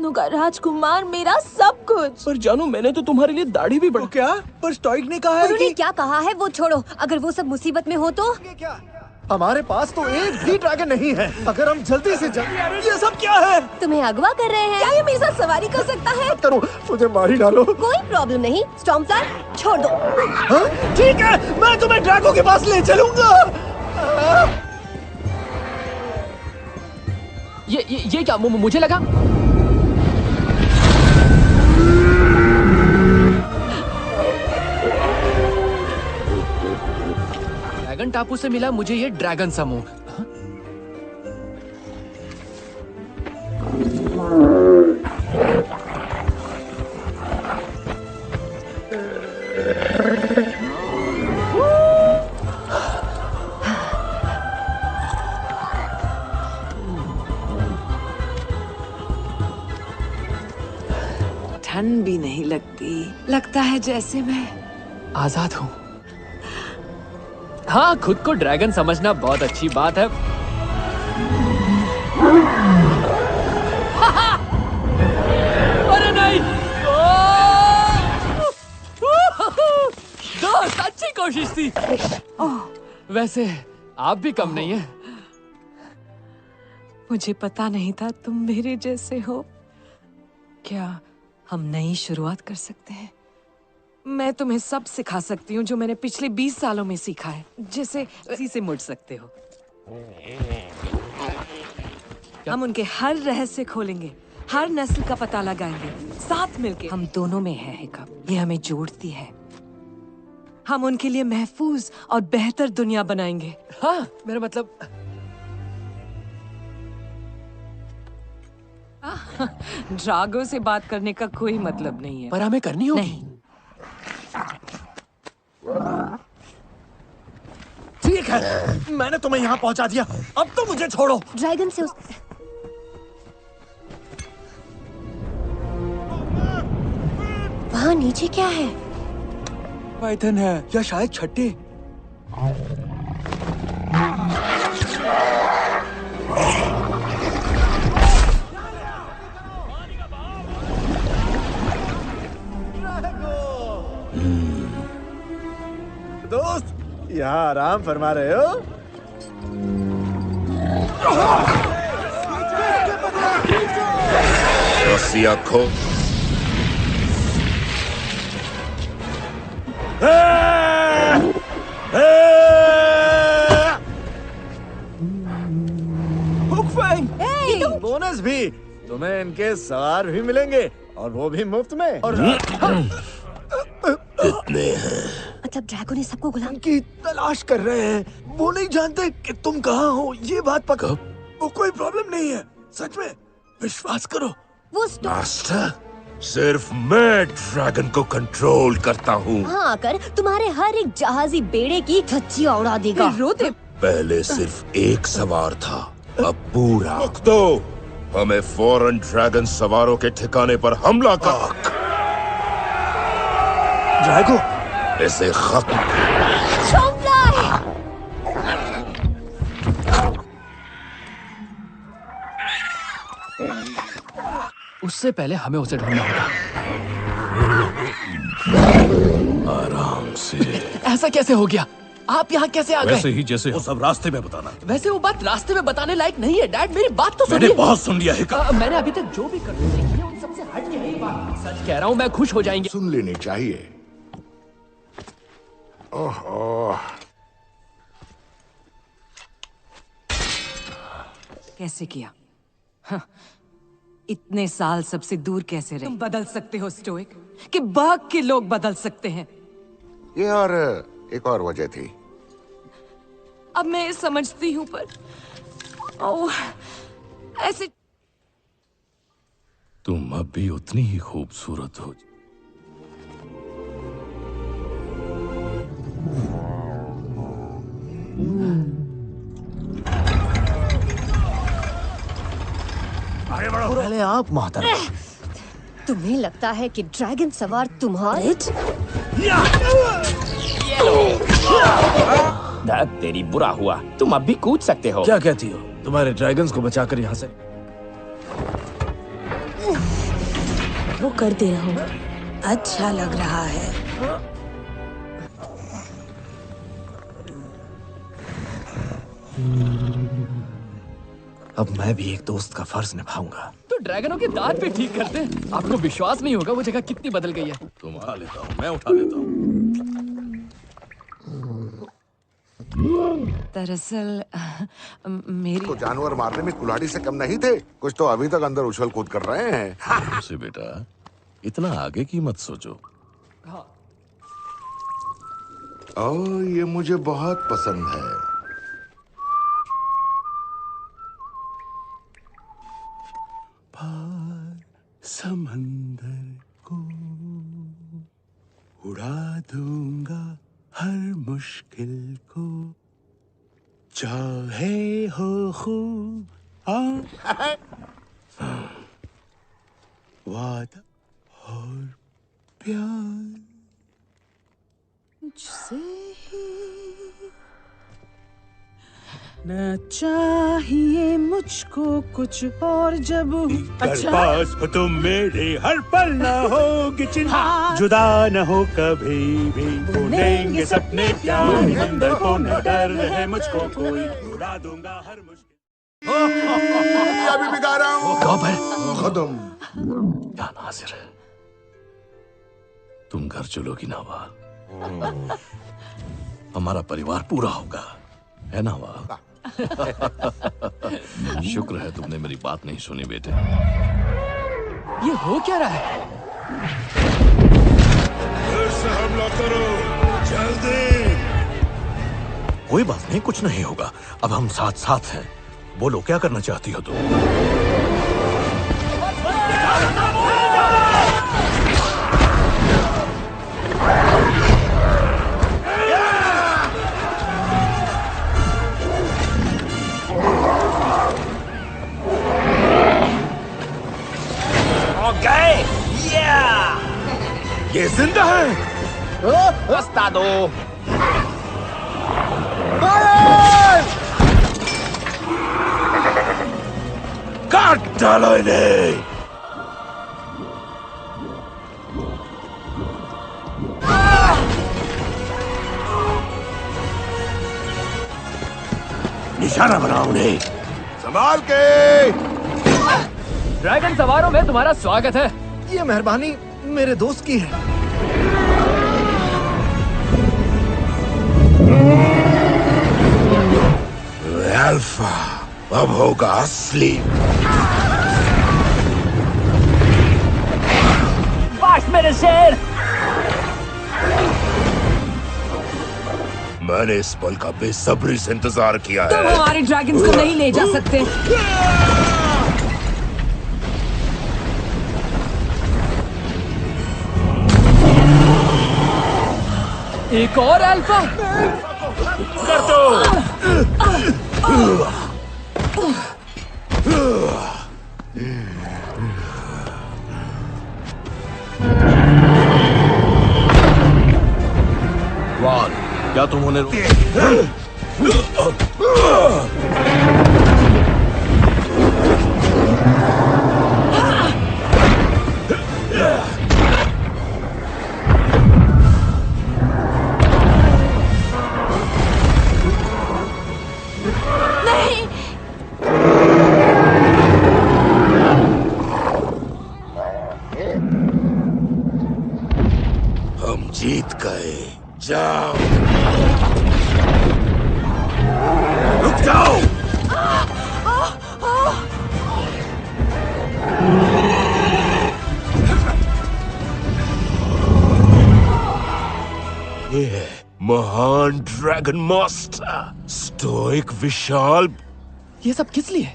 का राजकुमार, मेरा सब कुछ। पर जानू, मैंने तो तुम्हारे लिए दाढ़ी भी बढ़ा। क्या? पर स्टोइक ने कहा है उन्होंने क्या कहा है वो छोड़ो। अगर वो सब मुसीबत में हो तो? हमारे पास तो एक भी ड्रैगन नहीं है। अगर हम जल्दी से जल्दी। ये सब क्या है? तुम्हें अगवा कर रहे हैं। क्या ये मेरे साथ सवारी कर सकता है? करो, मुझे मार ही डालो। कोई प्रॉब्लम नहीं, स्टॉर्मफ्लावर, छोड़ दो। ठीक है, मैं तुम्हें ड्रैगन के पास ले चलूंगा। ये क्या? मुझे लगा ड्रैगन टापू से मिला मुझे ये ड्रैगन समूह। ठंड भी नहीं लगती। लगता है जैसे मैं आजाद हूँ। हाँ, खुद को ड्रैगन समझना बहुत अच्छी बात है। अरे नहीं! दोस्त, अच्छी कोशिश थी। वैसे आप भी कम नहीं है। मुझे पता नहीं था तुम मेरे जैसे हो। क्या हम नई शुरुआत कर सकते हैं? मैं तुम्हें सब सिखा सकती हूँ जो मैंने पिछले 20 सालों में सीखा है। जैसे इसी से मुड़ सकते हो। हम उनके हर रहस्य खोलेंगे, हर नस्ल का पता लगाएंगे, साथ मिलके। हम दोनों में है हिकअप, ये हमें जोड़ती है। हम उनके लिए महफूज और बेहतर दुनिया बनाएंगे। हाँ, मेरा मतलब ड्रागो से बात करने का कोई मतलब नहीं है। पर हमें करनी होगी। नहीं। ठीक है, मैंने तुम्हें यहाँ पहुँचा दिया, अब तो मुझे छोड़ो। ड्रैगन से वहाँ नीचे क्या है? पाइथन है या शायद छट्टे। दोस्त, यहाँ आराम फरमा रहे हो? रस्सियाँ खो। बोनस भी, तुम्हें इनके सवार भी मिलेंगे और वो भी मुफ्त में। और कितने हैं? मतलब ड्रैगन ने सबको गुलाम की तलाश कर रहे हैं। वो नहीं जानते कि तुम कहाँ हो, ये बात पक्का। वो कोई प्रॉब्लम नहीं है, सच में विश्वास करो। वो मास्टर, सिर्फ मैं ड्रैगन को कंट्रोल करता हूँ। हाँ, आकर तुम्हारे हर एक जहाजी बेड़े की धज्जियां उड़ा देगा। रोते। पहले सिर्फ एक सवार था, अब पूरा। तो हमें फौरन ड्रैगन सवारों के ठिकाने पर हमला कर ड्रैगो इसे खत्म। उससे पहले हमें उसे ढूंढना होगा। आराम से। ऐसा कैसे हो गया? आप यहाँ कैसे आ गए? वैसे ही जैसे वो सब रास्ते में बताना। वैसे वो बात रास्ते में बताने लायक नहीं है डैड, मेरी बात तो सुनिए। मैंने बहुत सुन लिया है। मैंने अभी तक जो भी करतूतें की हैं उन सबसे हट के है ये बात। सच कह रहा हूँ, मैं खुश हो जाएंगे। सुन लेनी चाहिए। ओह कैसे किया? हाँ, इतने साल सबसे दूर कैसे रहे? तुम बदल सकते हो स्टोइक, कि बाग के लोग बदल सकते हैं? ये और एक और वजह थी। अब मैं ये समझती हूँ, पर ओह, ऐसे तुम अब भी उतनी ही खूबसूरत हो। पहले आप मोहतरमा। तुम्हें लगता है कि ड्रैगन सवार तुम्हारे? तेरी बुरा हुआ, तुम अब भी कूद सकते हो। क्या कहती हो? तुम्हारे ड्रैगन्स को बचाकर यहाँ से वो कर दे रहा हूँ। अच्छा लग रहा है। अब मैं भी एक दोस्त का फर्ज निभाऊंगा। तो ड्रैगनों के दांत भी ठीक करते हैं। आपको विश्वास नहीं होगा वो जगह कितनी बदल गई है। तुम आ लेता हूँ, मैं उठा लेता हूँ। दरअसल मेरी तो जानवर मारने में कुल्हाड़ी से कम नहीं थे। कुछ तो अभी तक अंदर उछल कूद कर रहे हैं। उसे बेटा इतना आगे की मत सोचो। ओह, ये मुझे बहुत पसंद है। पार समंदर को उड़ा दूंगा हर मुश्किल को, चाहे हो खूब वादा और प्यार मुझसे ही न चाहिए मुझको कुछ और जब अच्छा पास हो तुम मेरे हर पल ना होगी चिंता, जुदा न हो कभी भी, बुनेंगे सपने प्यार अंदर को, न डर रहे मुझको कोई, उड़ा दूंगा हर मुश्किल। अभी भी गा रहा हूँ। खत्म। क्या नाज़िर है, तुम घर चलोगी ना वाह? हमारा परिवार पूरा होगा, है ना वाह? शुक्र है तुमने मेरी बात नहीं सुनी बेटे। ये हो क्या रहा है? फिर से हमला करो जल्दी। कोई बात नहीं, कुछ नहीं होगा। अब हम साथ साथ हैं। बोलो क्या करना चाहती हो तुम? ये जिंदा है। रास्ता दो। काट डालो इन्हें। निशाना बनाओ उन्हें। संभाल के। ड्रैगन सवारों में तुम्हारा स्वागत है। ये मेहरबानी मेरे दोस्त की है। अल्फा अब होगा असली। बाश मेरे शेर। मैंने इस पल का बेसब्री से इंतजार किया है। तुम हमारे ड्रैगन्स को नहीं ले जा सकते। एक और अल्फा कर दो। क्या तुम उन्हें हम जीत गए। जाओ, रुक जाओ। ये है महान ड्रैगन मास्टर, स्टोइक विशाल। ये सब किस लिए?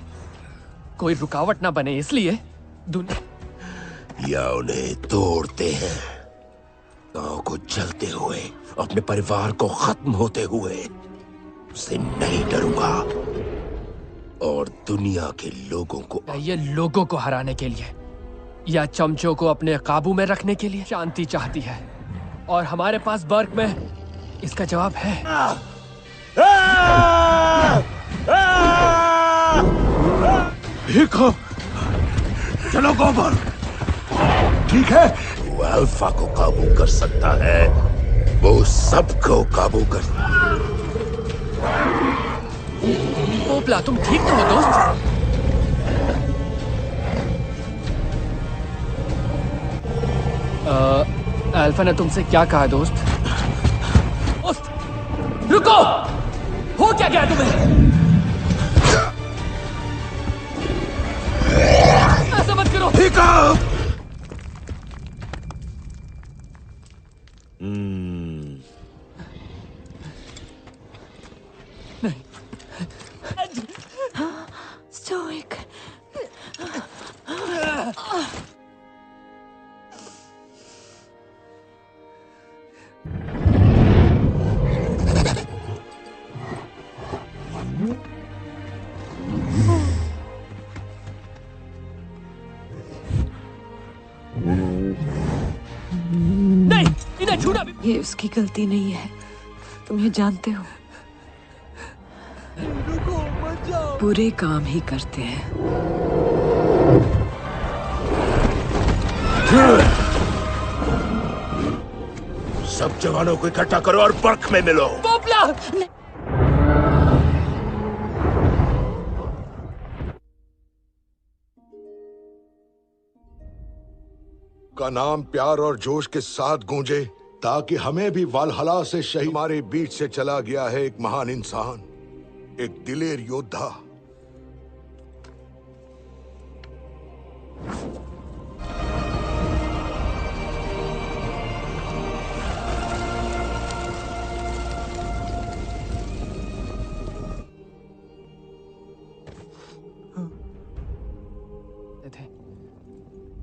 कोई रुकावट ना बने इसलिए या उन्हें तोड़ते हैं, गांव को जलते हुए, अपने परिवार को खत्म होते हुए। उससे नहीं डरूंगा। और दुनिया के लोगों को, ये लोगों को हराने के लिए या चमचों को अपने काबू में रखने के लिए शांति चाहती है, और हमारे पास बर्ग में इसका जवाब है। देखो, चलो गोबर। ठीक है, वो अल्फा को काबू कर सकता है, वो सबको काबू कर। पोपला, तुम ठीक तो हो दोस्त? अल्फा ने तुमसे क्या कहा दोस्त? रुको! हो क्या गया तुम्हें? ऐसा मत करो। ठीक है। स्टोइक। नहीं, इन्हें छूना भी। ये उसकी गलती नहीं है, तुम ये जानते हो। बुरे काम ही करते हैं। सब जवानों को इकट्ठा करो और बर्क में मिलो। पोपला! का नाम प्यार और जोश के साथ गूंजे, ताकि हमें भी वालहला से शहीद। हमारे बीच से चला गया है एक महान इंसान, एक दिलेर योद्धा।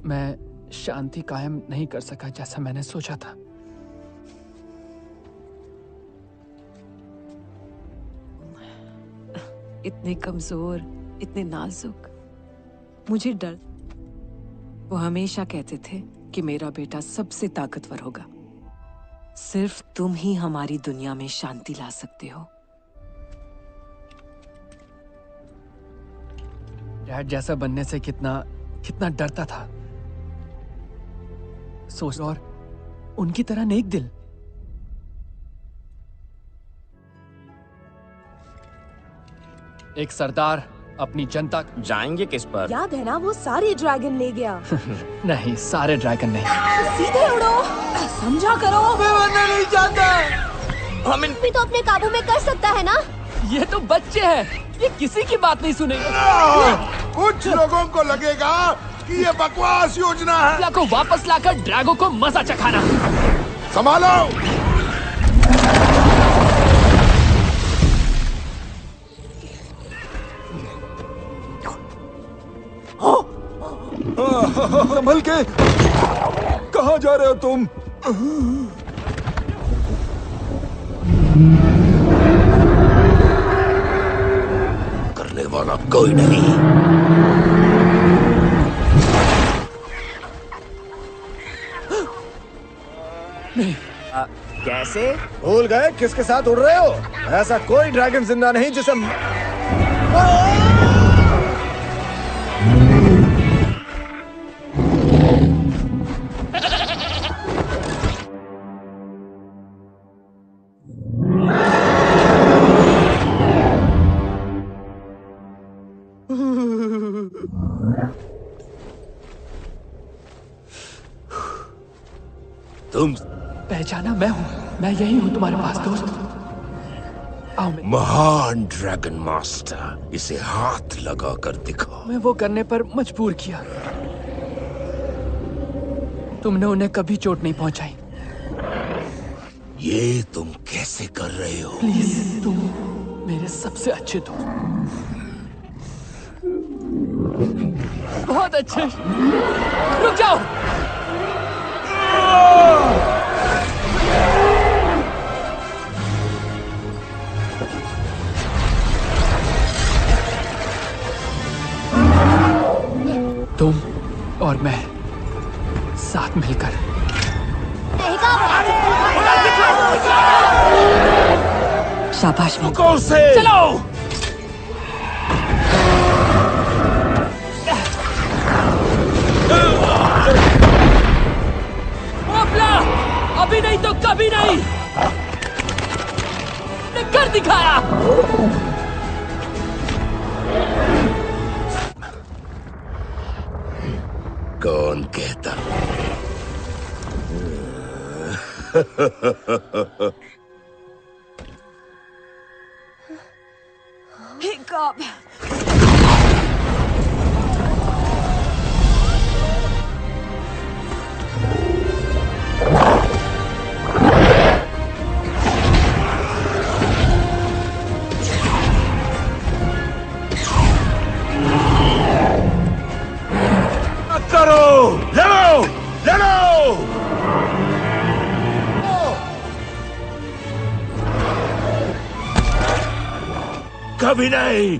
मैं शांति कायम नहीं कर सका जैसा मैंने सोचा था। इतने कमजोर, इतने नाजुक, मुझे डर। वो हमेशा कहते थे कि मेरा बेटा सबसे ताकतवर होगा। सिर्फ तुम ही हमारी दुनिया में शांति ला सकते हो। डैड जैसा बनने से कितना डरता था। सोच, और उनकी तरह नेक दिल। एक सरदार अपनी जनता। जाएंगे किस पर? याद है ना, वो सारे ड्रैगन ले गया। नहीं, सारे ड्रैगन नहीं। सीधे उड़ो, समझा करो। मैं मरना नहीं चाहता। हम भी तो अपने काबू में कर सकता है ना? ये तो बच्चे हैं, ये किसी की बात नहीं सुनेंगे। कुछ लोगों को लगेगा कि ये बकवास योजना है। को वापस लाकर ड्रैगो को मजा चखाना। संभालो। संभल के, कहाँ जा रहे हो तुम? करने वाला कोई नहीं। नहीं, कैसे? भूल गए किसके साथ उड़ रहे हो? ऐसा कोई ड्रैगन जिंदा नहीं जिसे तुम पहचाना? मैं हूं, मैं यही हूं तुम्हारे पास दोस्त। आओ महान ड्रैगन मास्टर, इसे हाथ लगा कर दिखाओ। मैं वो करने पर मजबूर किया। तुमने उन्हें कभी चोट नहीं पहुंचाई। ये तुम कैसे कर रहे हो? प्लीज, तुम मेरे सबसे अच्छे दोस्त। बहुत अच्छे। रुक जाओ। तुम और मैं साथ मिलकर शाबाश चलो। अभी नहीं तो कभी नहीं। ने कर दिखाया। कौन कहता? हे गॉड। करो, लड़ो, लड़ो। कभी नहीं,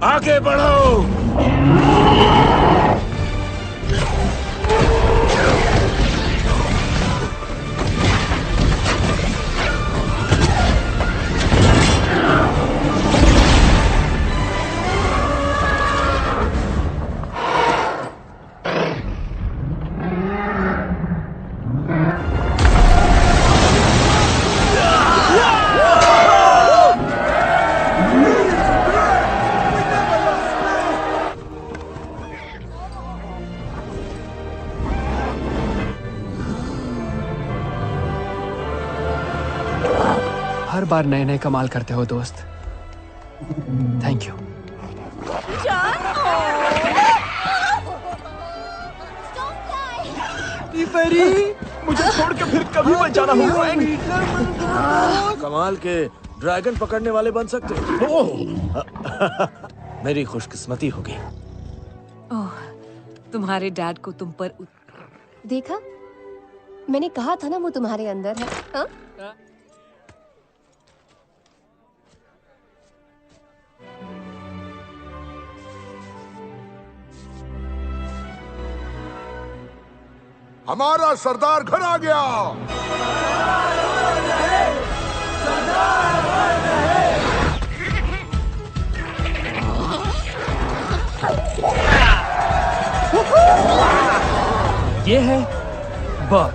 आगे बढ़ो। हर बार नए नए कमाल करते हो दोस्त। Thank you. मुझे छोड़ के फिर कभी मत जाना होगा। कमाल के ड्रैगन पकड़ने वाले बन सकते हो। मेरी खुशकिस्मती होगी। ओह, तुम्हारे डैड को तुम पर देखा, मैंने कहा था ना वो तुम्हारे अंदर है। हाँ? हमारा सरदार घर आ गया। ये है बर्ड,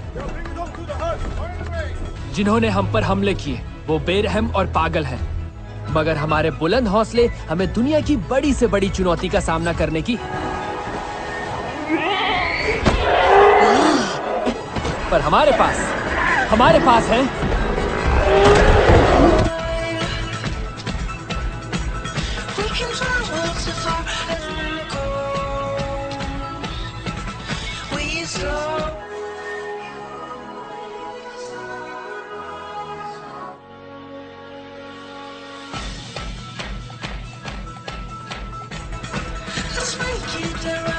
जिन्होंने हम पर हमले किए। वो बेरहम और पागल हैं, मगर हमारे बुलंद हौसले हमें दुनिया की बड़ी से बड़ी चुनौती का सामना करने की। पर हमारे पास है Let's make it the right